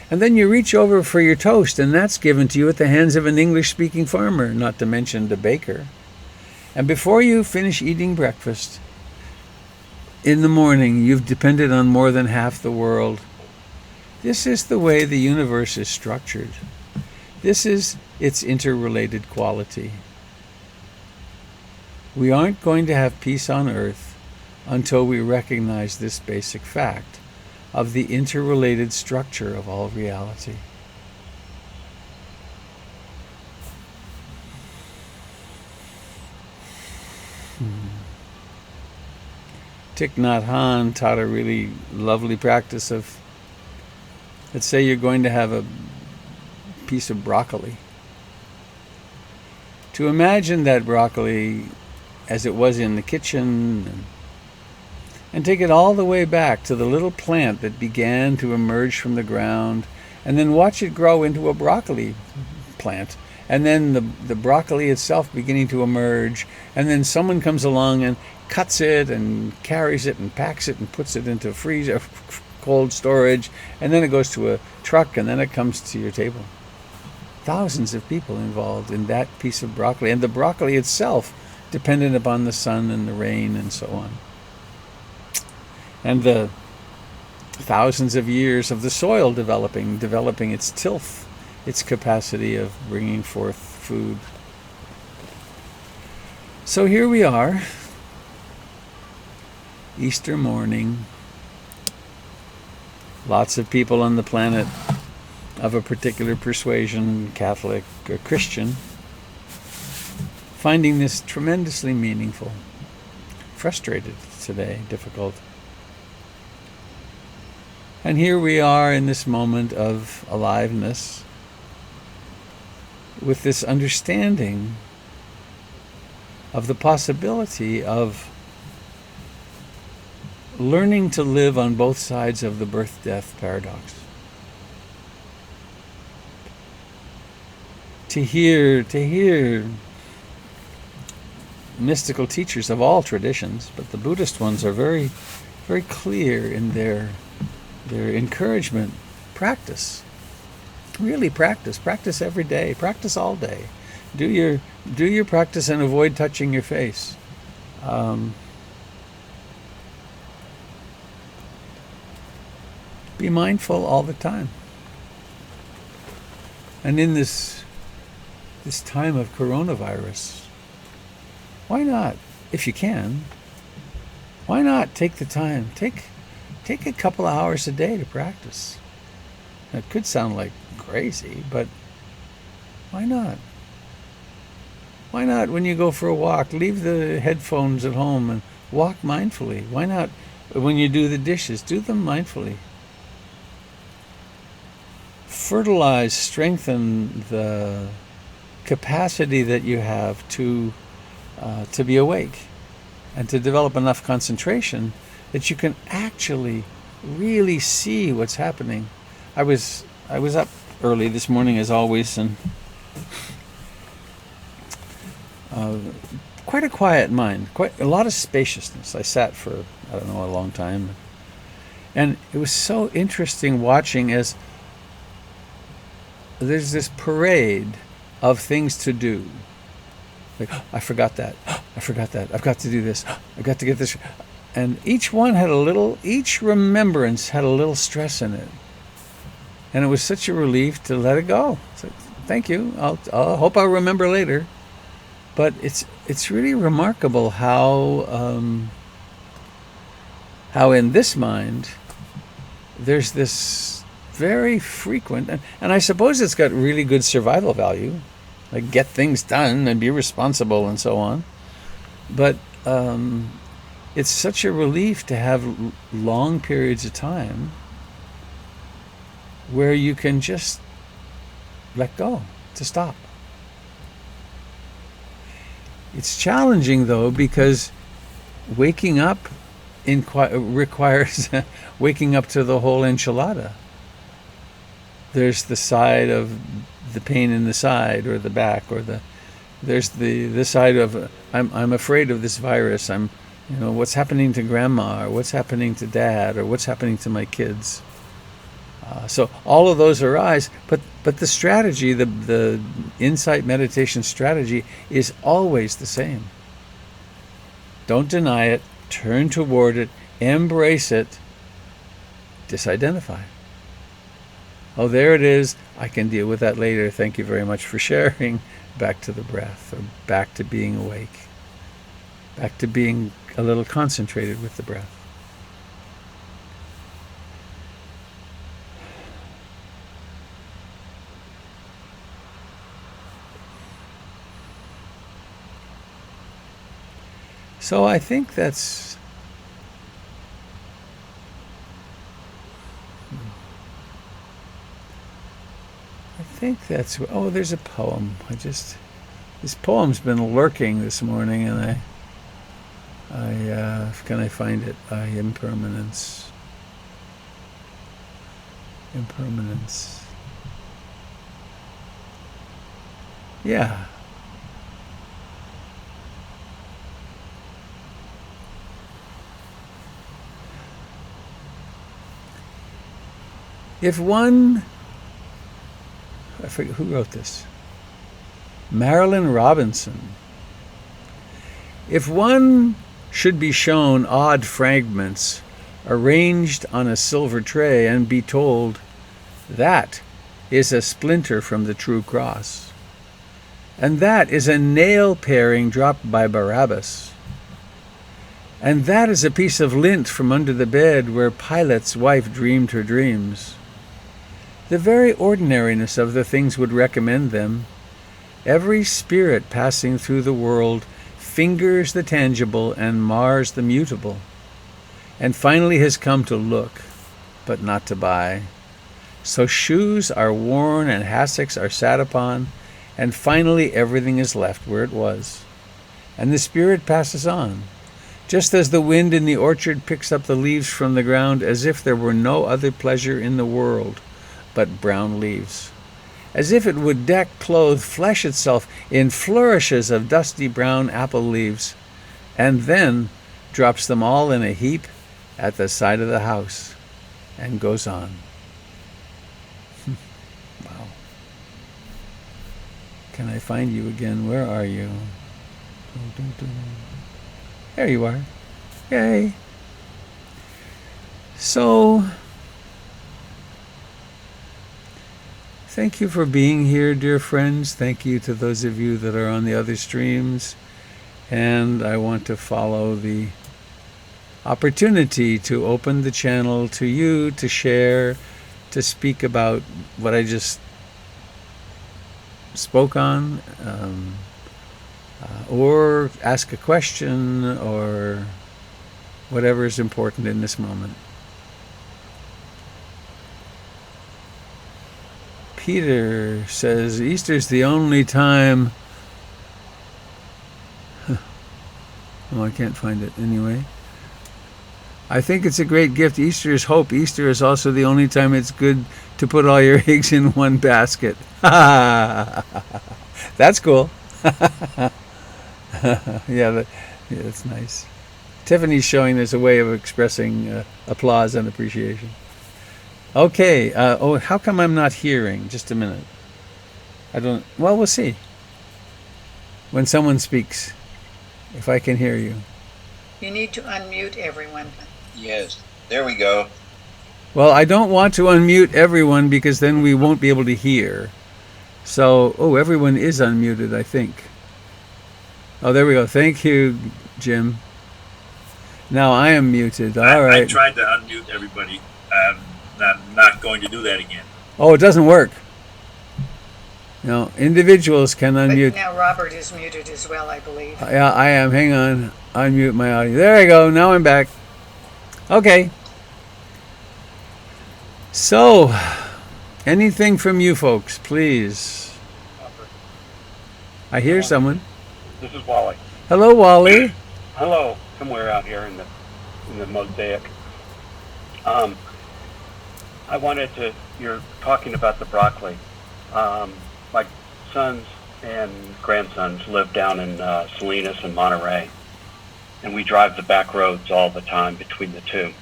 And then you reach over for your toast, and that's given to you at the hands of an English-speaking farmer, not to mention the baker. And before you finish eating breakfast, in the morning, you've depended on more than half the world. This is the way the universe is structured. This is its interrelated quality. We aren't going to have peace on earth until we recognize this basic fact of the interrelated structure of all reality. Thich Nhat Hanh taught a really lovely practice of, let's say you're going to have a piece of broccoli. To imagine that broccoli as it was in the kitchen, and take it all the way back to the little plant that began to emerge from the ground, and then watch it grow into a broccoli plant, and then the broccoli itself beginning to emerge, and then someone comes along and cuts it and carries it and packs it and puts it into freezer, cold storage, and then it goes to a truck, and then it comes to your table. Thousands of people involved in that piece of broccoli, and the broccoli itself dependent upon the sun and the rain and so on. And the thousands of years of the soil developing its tilth, its capacity of bringing forth food. So here we are, Easter morning. Lots of people on the planet of a particular persuasion, Catholic or Christian, finding this tremendously meaningful. Frustrated today, difficult. And here we are in this moment of aliveness with this understanding of the possibility of learning to live on both sides of the birth-death paradox. To hear mystical teachers of all traditions, but the Buddhist ones are very, very clear in their encouragement. Practice. Really practice. Practice every day. Practice all day. Do your practice and avoid touching your face. Be mindful all the time. And in this time of coronavirus, why not, if you can, why not take the time, take a couple of hours a day to practice? It could sound like crazy, but why not? Why not, when you go for a walk, leave the headphones at home and walk mindfully? Why not, when you do the dishes, do them mindfully? Fertilize, strengthen the capacity that you have to be awake and to develop enough concentration that you can actually really see what's happening. I was up early this morning as always, and quite a quiet mind, quite a lot of spaciousness. I sat for, I don't know, a long time, and it was so interesting watching as there's this parade of things to do. Like, oh, I forgot that. Oh, I forgot that. I've got to do this. Oh, I've got to get this. And each remembrance had a little stress in it. And it was such a relief to let it go. So, thank you. I'll hope I'll remember later. But it's really remarkable how in this mind there's this very frequent, and I suppose it's got really good survival value, like get things done and be responsible and so on. But it's such a relief to have long periods of time where you can just let go, to stop. It's challenging though, because waking up requires waking up to the whole enchilada. There's the side of the pain in the side or the back, or there's the side of I'm afraid of this virus. What's happening to grandma, or what's happening to dad, or what's happening to my kids. So all of those arise, but the strategy, the insight meditation strategy, is always the same. Don't deny it. Turn toward it. Embrace it. Disidentify. Oh, there it is. I can deal with that later. Thank you very much for sharing. Back to the breath, or back to being awake. Back to being a little concentrated with the breath. So I think that's oh, there's a poem. This poem's been lurking this morning, and can I find it? Impermanence. Yeah. If one, I forget who wrote this, Marilyn Robinson. If one should be shown odd fragments arranged on a silver tray and be told, that is a splinter from the true cross, and that is a nail paring dropped by Barabbas, And that is a piece of lint from under the bed where Pilate's wife dreamed her dreams. The very ordinariness of the things would recommend them. Every spirit passing through the world fingers the tangible and mars the mutable, and finally has come to look, but not to buy. So shoes are worn and hassocks are sat upon, and finally everything is left where it was. And the spirit passes on, just as the wind in the orchard picks up the leaves from the ground, as if there were no other pleasure in the world but brown leaves. As if it would deck, clothe, flesh itself in flourishes of dusty brown apple leaves, and then drops them all in a heap at the side of the house, and goes on. Wow. Can I find you again? Where are you? There you are. Yay. So, thank you for being here, dear friends. Thank you to those of you that are on the other streams. And I want to follow the opportunity to open the channel to you to share, to speak about what I just spoke on, or ask a question, or whatever is important in this moment. Peter says Easter's the only time. Oh, I can't find it anyway. I think it's a great gift. Easter is hope. Easter is also the only time it's good to put all your eggs in one basket. That's cool. Yeah, that's nice. Tiffany's showing there's a way of expressing applause and appreciation. Okay. How come I'm not hearing? Just a minute. Well, we'll see. When someone speaks, if I can hear you. You need to unmute everyone. Yes, there we go. Well, I don't want to unmute everyone because then we won't be able to hear. So, everyone is unmuted, I think. Oh, there we go. Thank you, Jim. Now I am muted. All right. I tried to unmute everybody. I'm not going to do that again. Oh, it doesn't work. No, individuals can unmute. But now Robert is muted as well, I believe. Yeah, I am. Hang on. Unmute my audio. There I go. Now I'm back. Okay. So, anything from you folks, please. I hear someone. This is Wally. Hello, Wally. Hello, somewhere out here in the mosaic. I wanted to. You're talking about the broccoli. My sons and grandsons live down in Salinas and Monterey, and we drive the back roads all the time between the two,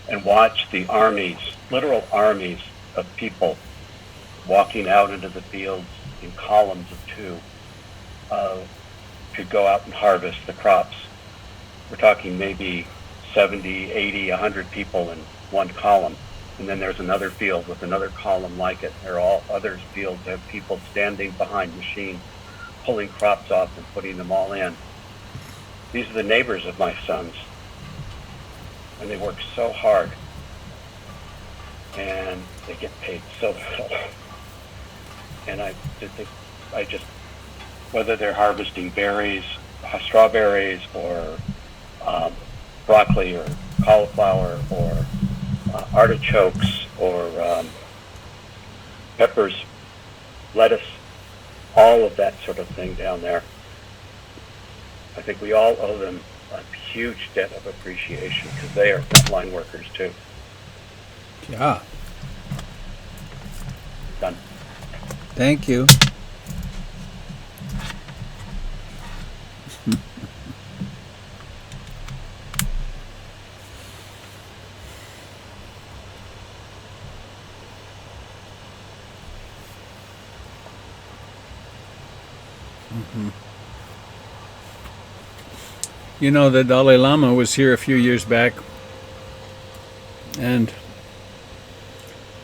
and watch the armies, literal armies of people, walking out into the fields in columns of two. To go out and harvest the crops. We're talking maybe 70, 80, 100 people in one column. And then there's another field with another column like it. There are all other fields that have people standing behind machines, pulling crops off and putting them all in. These are the neighbors of my sons. And they work so hard. And they get paid so little. And I just whether they're harvesting berries, strawberries, or broccoli, or cauliflower, or artichokes, or peppers, lettuce, all of that sort of thing down there. I think we all owe them a huge debt of appreciation because they are frontline workers too. Yeah. Done. Thank you. You know, the Dalai Lama was here a few years back, and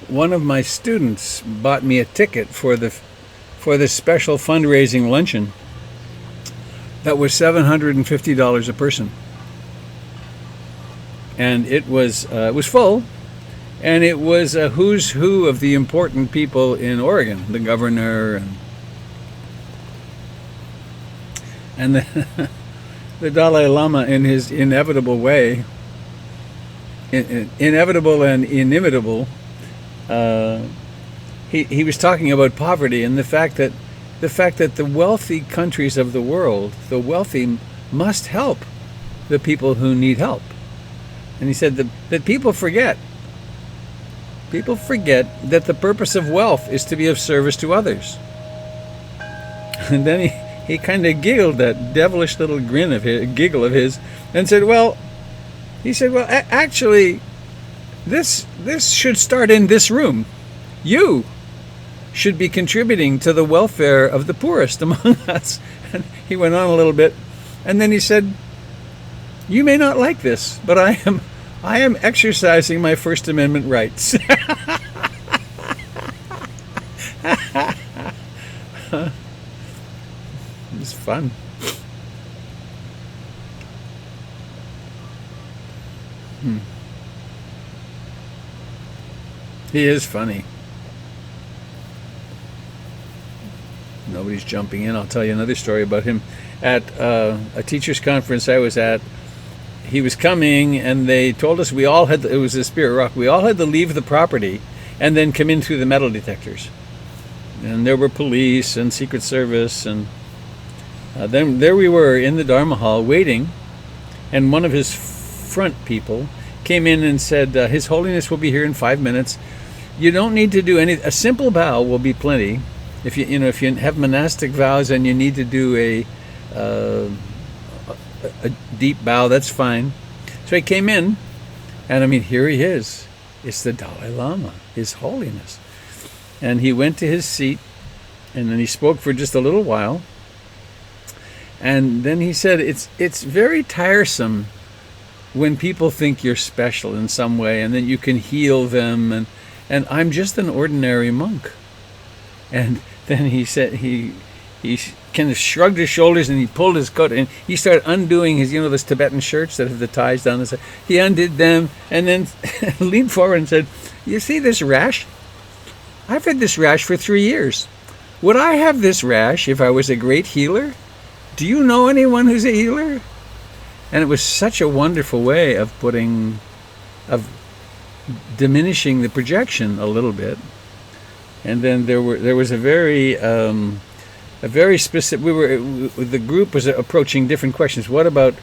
one of my students bought me a ticket for the special fundraising luncheon that was $750 a person. and it was full, and it was a who's who of the important people in Oregon, the governor and the Dalai Lama, in his inevitable way, inevitable and inimitable. He was talking about poverty and the fact that the wealthy countries of the world, the wealthy, must help the people who need help. And he said that people forget that the purpose of wealth is to be of service to others. And then he kind of giggled, that devilish little giggle of his, and said, well, actually, this should start in this room. You should be contributing to the welfare of the poorest among us. And he went on a little bit, and then he said, you may not like this, but I am exercising my First Amendment rights. It's fun. He is funny. Nobody's jumping in. I'll tell you another story about him. At a teacher's conference I was at, he was coming, and they told us it was a Spirit Rock, we all had to leave the property and then come in through the metal detectors. And there were police and Secret Service, and then there we were in the Dharma Hall waiting, and one of his front people came in and said, His Holiness will be here in 5 minutes. You don't need to do a simple bow will be plenty. If you have monastic vows and you need to do a deep bow, that's fine. So he came in, and I mean, here he is. It's the Dalai Lama, His Holiness. And he went to his seat, and then he spoke for just a little while. And then he said, it's very tiresome when people think you're special in some way, and then you can heal them, and I'm just an ordinary monk. And then he said, he kind of shrugged his shoulders, and he pulled his coat, and he started undoing his, those Tibetan shirts that have the ties down the side. He undid them, and then leaned forward and said, you see this rash? I've had this rash for 3 years. Would I have this rash if I was a great healer? Do you know anyone who's a healer? And it was such a wonderful way of diminishing the projection a little bit. And then there was a very specific. The group was approaching different questions. What about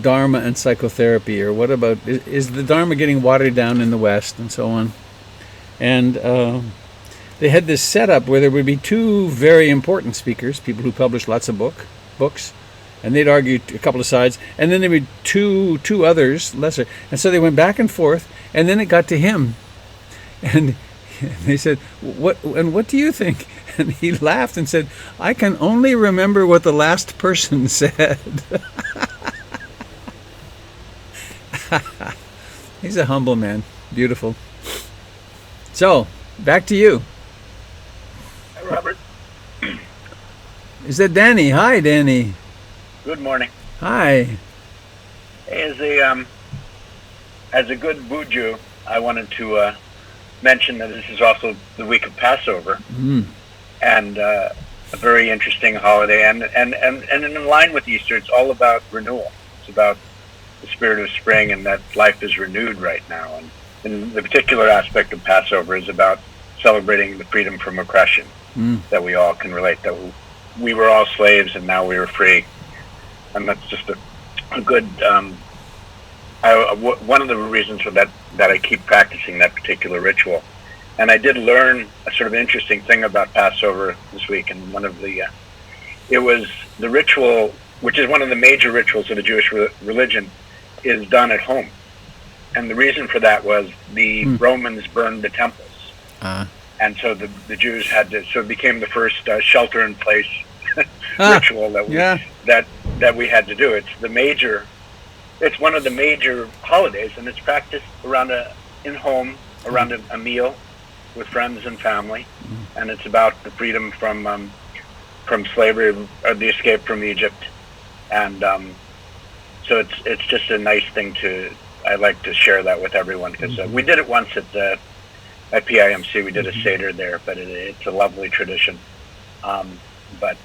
Dharma and psychotherapy, or what about is the Dharma getting watered down in the West, and so on. And they had this setup where there would be two very important speakers, people who published lots of books, and they'd argue a couple of sides, and then there would be two others, lesser. And so they went back and forth, and then it got to him. And they said, what do you think? And he laughed and said, I can only remember what the last person said. He's a humble man. Beautiful. So, back to you. Hi, Robert. Is that Danny? Hi, Danny. Good morning. Hi. As a good Buju, I wanted to mention that this is also the week of Passover, and a very interesting holiday, and in line with Easter, it's all about renewal. It's about the spirit of spring, and that life is renewed right now. And the particular aspect of Passover is about celebrating the freedom from oppression that we all can relate. That we were all slaves, and now we are free, and that's just a good. One of the reasons for that I keep practicing that particular ritual, and I did learn a sort of interesting thing about Passover this week, and one of it was the ritual, which is one of the major rituals of the Jewish religion, is done at home, and the reason for that was the Romans burned the temples, and so the Jews had to, so it became the first shelter-in-place ritual that we had to do. It's one of the major holidays, and it's practiced around around a meal with friends and family, and it's about the freedom from slavery, or the escape from Egypt, and so it's just a nice thing to I like to share that with everyone because we did it once at PIMC. We did a Seder there, but it's a lovely tradition. But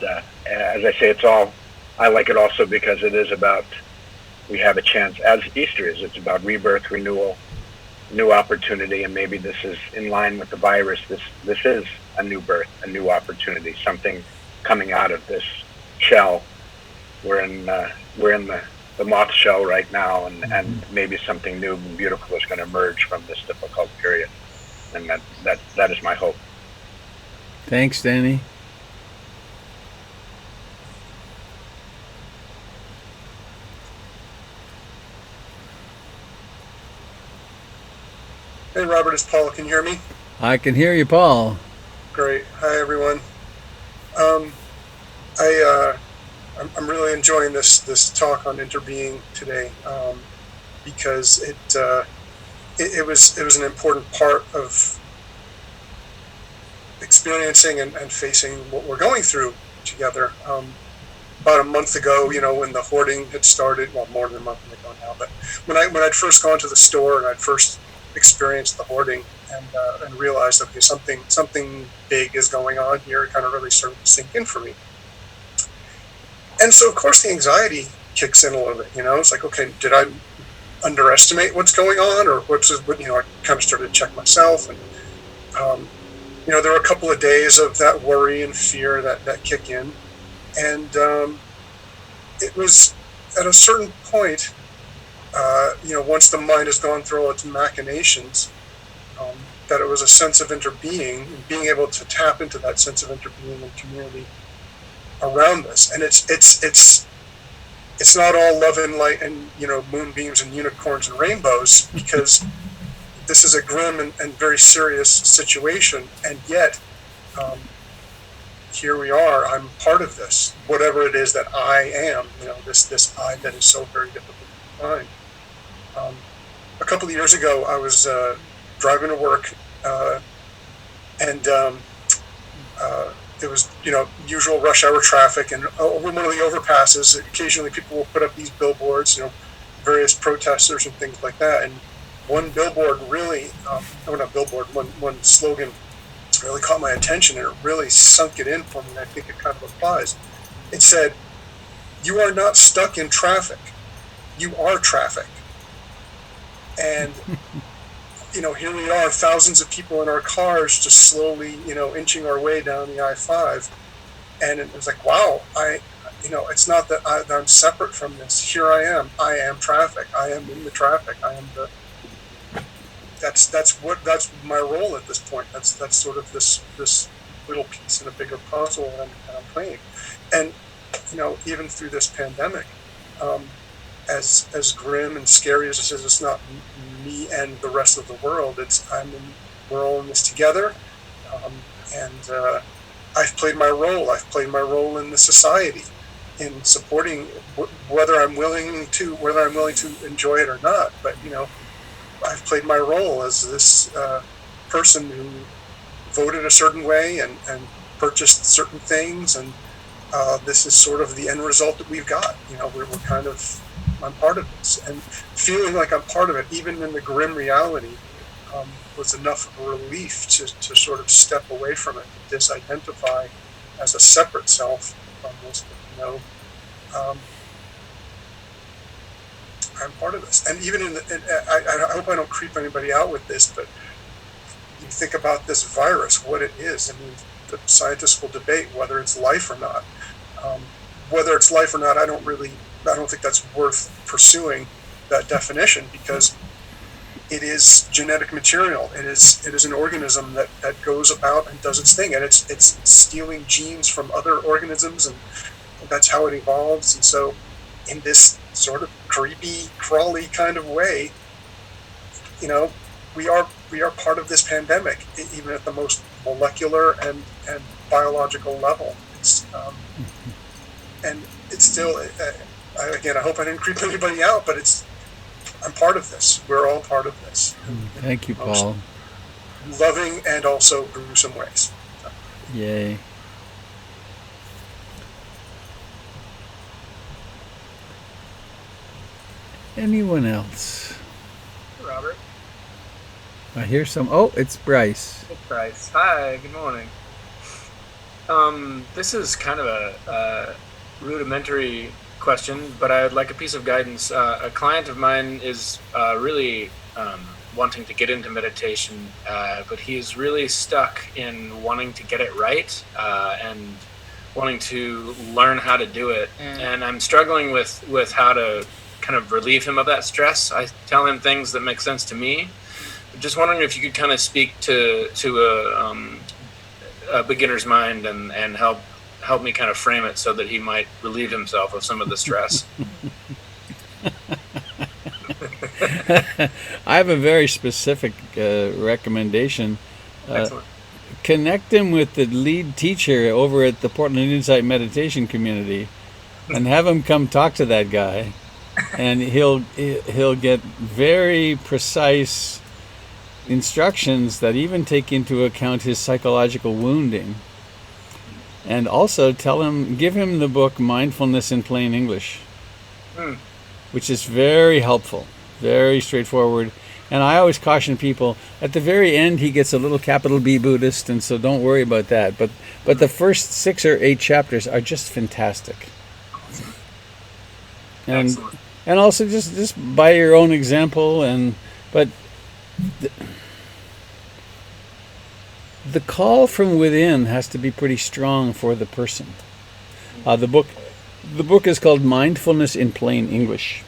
as I say, I like it also because it is about, we have a chance, as Easter is, it's about rebirth, renewal, new opportunity, and maybe this is in line with the virus. This is a new birth, a new opportunity, something coming out of this shell. We're in the moth shell right now, and maybe something new and beautiful is going to emerge from this difficult period, and that is my hope. Thanks, Danny. Hey, Robert, it's Paul. Can you hear me? I can hear you, Paul. Great. Hi, everyone. I'm really enjoying this talk on interbeing today because it was an important part of experiencing and facing what we're going through together. About a month ago, when the hoarding had started, well, more than a month ago now, but when I'd first gone to the store and I'd first experienced the hoarding and realized, okay, something big is going on here, it kind of really started to sink in for me. And so, of course, the anxiety kicks in a little bit. It's like, okay, did I underestimate what's going on, or I kind of started to check myself, and there were a couple of days of that worry and fear that kick in, and it was at a certain point, once the mind has gone through all its machinations, that it was a sense of interbeing, and being able to tap into that sense of interbeing and community around this. And it's not all love and light and moonbeams and unicorns and rainbows, because this is a grim and very serious situation, and yet here we are. I'm part of this, whatever it is that I am, this I that is so very difficult to find. A couple of years ago, I was driving to work, and it was, usual rush hour traffic, and over one of the overpasses, occasionally people will put up these billboards, various protesters and things like that. And one billboard really, one slogan really caught my attention, and it really sunk it in for me, and I think it kind of applies. It said, "You are not stuck in traffic. You are traffic." And here we are, thousands of people in our cars, just slowly, inching our way down the I-5. And it was like, wow, it's not that I'm separate from this. Here I am traffic. I am in the traffic. I am that's my role at this point. That's sort of this little piece in a bigger puzzle that I'm playing. And, even through this pandemic, as grim and scary as this is, it's not me and the rest of the world. We're all in this together, and I've played my role. I've played my role in the society, in supporting whether I'm willing to enjoy it or not. But I've played my role as this person who voted a certain way and purchased certain things, and this is sort of the end result that we've got. We're kind of, I'm part of this, and feeling like I'm part of it, even in the grim reality, was enough of a relief to sort of step away from it, to disidentify as a separate self from this. I'm part of this, and even I hope I don't creep anybody out with this, but you think about this virus, what it is. I mean, the scientists will debate whether it's life or not. Whether it's life or not, I don't think that's worth pursuing that definition, because it is genetic material. It is an organism that goes about and does its thing, and it's stealing genes from other organisms, and that's how it evolves. And so, in this sort of creepy, crawly kind of way, we are part of this pandemic, even at the most molecular and biological level. And it's still, again, I hope I didn't creep anybody out, but I'm part of this. We're all part of this. Thank you, Paul. Loving and also gruesome ways. Yay. Anyone else? I hear some. Oh, it's Bryce. Hey, Bryce. Hi, good morning. This is kind of a rudimentary question, but I'd like a piece of guidance. A client of mine is really wanting to get into meditation, but he's really stuck in wanting to get it right and wanting to learn how to do it. And I'm struggling with how to kind of relieve him of that stress. I tell him things that make sense to me. Just wondering if you could kind of speak to a beginner's mind and help me kind of frame it so that he might relieve himself of some of the stress. I have a very specific recommendation. Excellent. Connect him with the lead teacher over at the Portland Insight Meditation Community, and have him come talk to that guy, and he'll get very precise instructions that even take into account his psychological wounding. And also give him the book Mindfulness in Plain English, which is very helpful, very straightforward. And I always caution people, at the very end he gets a little capital B Buddhist, and so don't worry about that. But the first 6 or 8 chapters are just fantastic. And Excellent. And also just by your own example, but the call from within has to be pretty strong for the person. The book is called Mindfulness in Plain English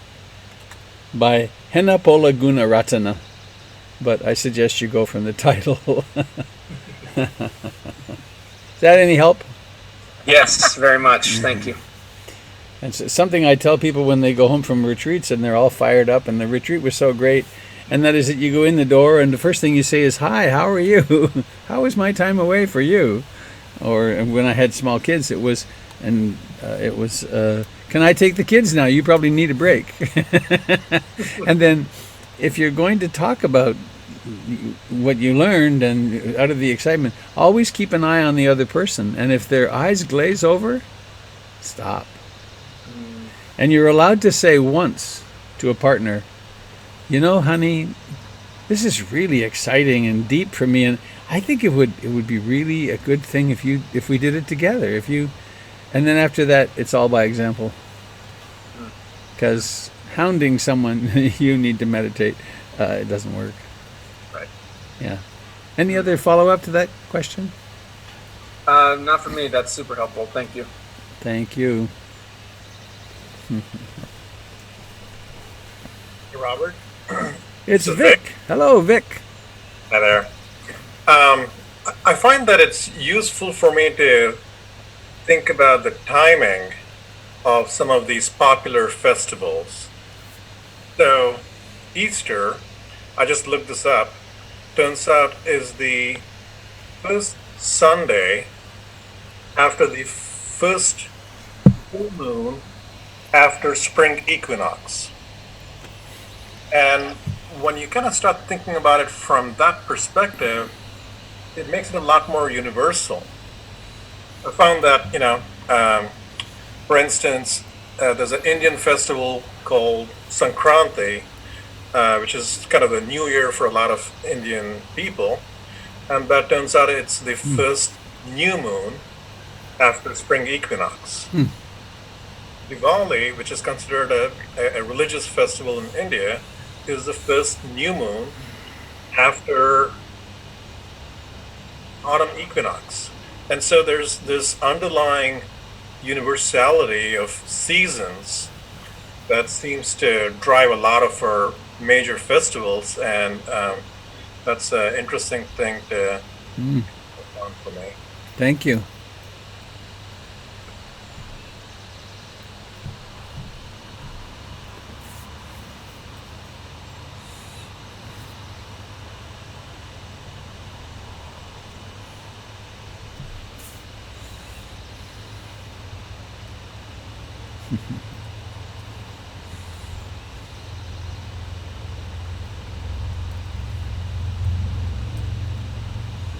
by Henapola Gunaratana, but I suggest you go from the title. Is that any help? Yes, very much. Thank you. And so something I tell people when they go home from retreats and they're all fired up and the retreat was so great, and that is that you go in the door and the first thing you say is, "Hi, how are you? How was my time away for you?" Or when I had small kids, it was, "Can I take the kids now? You probably need a break." And then if you're going to talk about what you learned and out of the excitement, always keep an eye on the other person. And if their eyes glaze over, stop. And you're allowed to say once to a partner, "You know, honey, this is really exciting and deep for me, and I think it would be really a good thing if we did it together. And then after that, it's all by example. Because hounding someone, you need to meditate, it doesn't work. Right. Yeah. Any other follow-up to that question? Not for me. That's super helpful. Thank you. Thank you. Hey, Robert. It's So Vic. Hello, Vic. Hi there. I find that it's useful for me to think about the timing of some of these popular festivals. So, Easter, I just looked this up, turns out is the first Sunday after the first full moon after spring equinox. And when you kind of start thinking about it from that perspective, it makes it a lot more universal. I found that, for instance, there's an Indian festival called Sankranti, which is kind of the new year for a lot of Indian people. And that turns out it's the first new moon after spring equinox. Diwali, which is considered a religious festival in India, is the first new moon after autumn equinox. And so there's this underlying universality of seasons that seems to drive a lot of our major festivals, and that's an interesting thing to on for me. Thank you.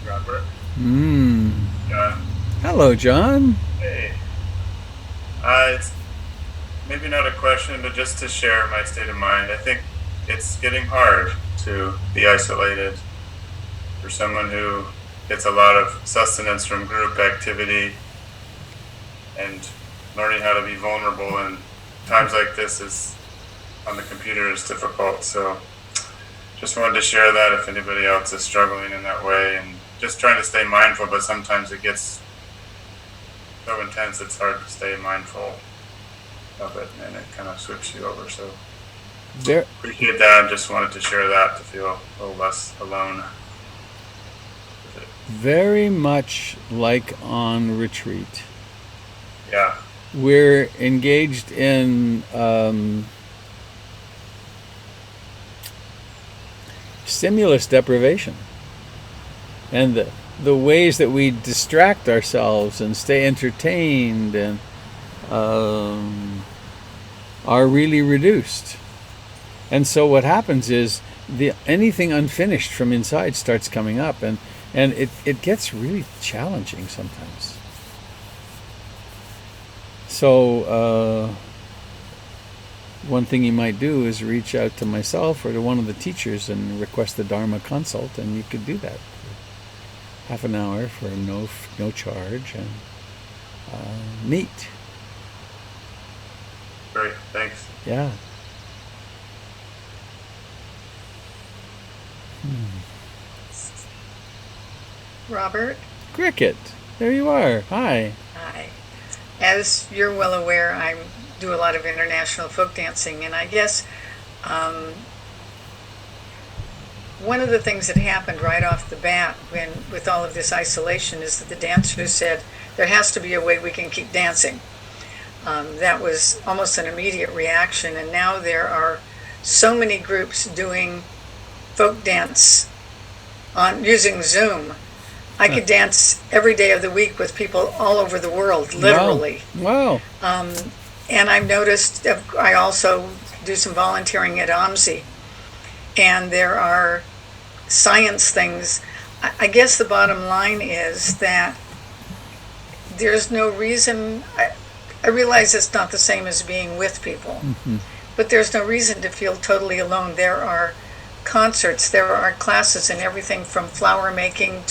Robert? Yeah. Hello, John. Hey. It's maybe not a question, but just to share my state of mind. I think it's getting hard to be isolated for someone who gets a lot of sustenance from group activity, and learning how to be vulnerable in times like this is on the computer is difficult. So just wanted to share that if anybody else is struggling in that way, and just trying to stay mindful, but sometimes it gets so intense it's hard to stay mindful of it, and it kind of switches you over. So There, appreciate that. Just wanted to share that to feel a little less alone with it. very much like on retreat. Yeah. We're engaged in stimulus deprivation. And the ways that we distract ourselves and stay entertained and are really reduced. And so what happens is anything unfinished from inside starts coming up, and it gets really challenging sometimes. So one thing you might do is reach out to myself or to one of the teachers and request a Dharma consult, and you could do that for half an hour for no charge, and meet. Great. Thanks. Yeah. Robert? Cricket, there you are. Hi. Hi. As you're well aware, I do a lot of international folk dancing, and I guess one of the things that happened right off the bat with all of this isolation is that the dancers said, there has to be a way we can keep dancing. That was almost an immediate reaction, and now there are so many groups doing folk dance using Zoom. I could dance every day of the week with people all over the world, literally. Wow. And I've noticed, I also do some volunteering at OMSI, and there are science things. I guess the bottom line is that there's no reason, I realize it's not the same as being with people, but there's no reason to feel totally alone. There are concerts, there are classes in everything from flower making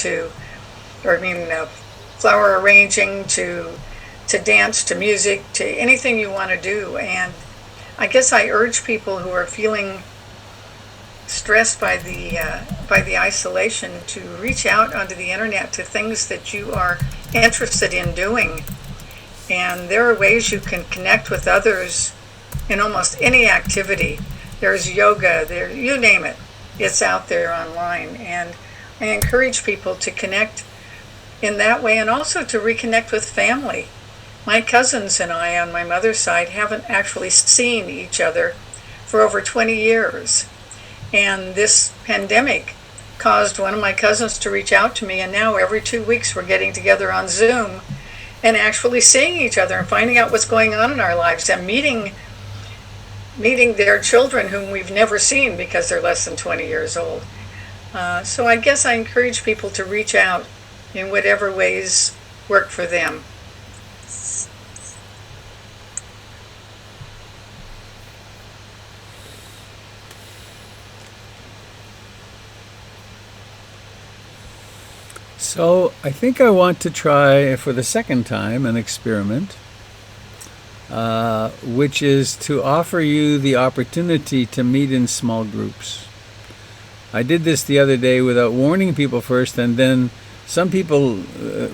flower arranging to dance, to music, to anything you want to do. And I guess I urge people who are feeling stressed by the isolation to reach out onto the internet to things that you are interested in doing. And there are ways you can connect with others in almost any activity. There's yoga, you name it, it's out there online. And I encourage people to connect in that way, and also to reconnect with family. My cousins and I on my mother's side haven't actually seen each other for over 20 years. And this pandemic caused one of my cousins to reach out to me, and now every 2 weeks we're getting together on Zoom and actually seeing each other and finding out what's going on in our lives, and meeting their children whom we've never seen because they're less than 20 years old. So I guess I encourage people to reach out in whatever ways work for them. So I think I want to try for the second time an experiment, which is to offer you the opportunity to meet in small groups. I did this the other day without warning people first, and then some people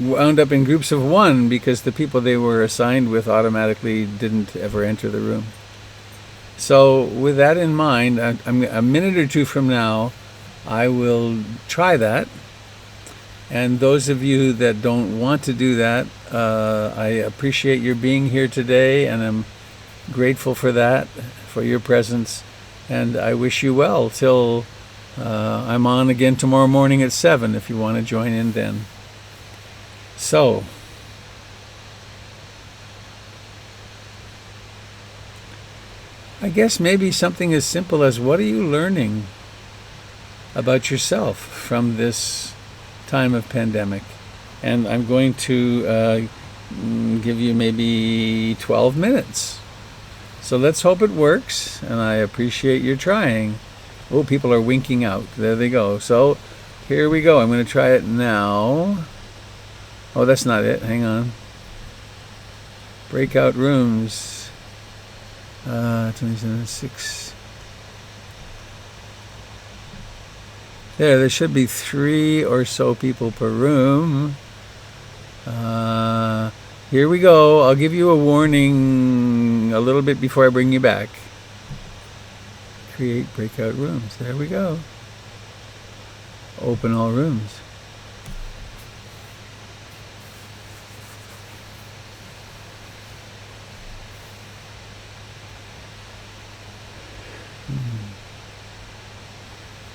wound up in groups of one because the people they were assigned with automatically didn't ever enter the room. So with that in mind, a minute or two from now, I will try that. And those of you that don't want to do that, I appreciate your being here today, and I'm grateful for that, for your presence. And I wish you well till I'm on again tomorrow morning at 7 if you want to join in then. So, I guess maybe something as simple as, what are you learning about yourself from this time of pandemic? And I'm going to give you maybe 12 minutes. So let's hope it works, and I appreciate your trying. Oh, people are winking out. There they go. So Here we go. I'm going to try it now. Oh, that's not it. Hang on. Breakout rooms. 27.6. There should be 3 or so people per room. Here we go. I'll give you a warning a little bit before I bring you back. Create breakout rooms. There we go. Open all rooms.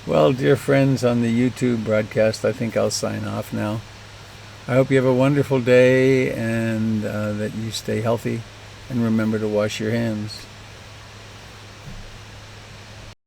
Well, dear friends on the YouTube broadcast, I think I'll sign off now. I hope you have a wonderful day and that you stay healthy and remember to wash your hands.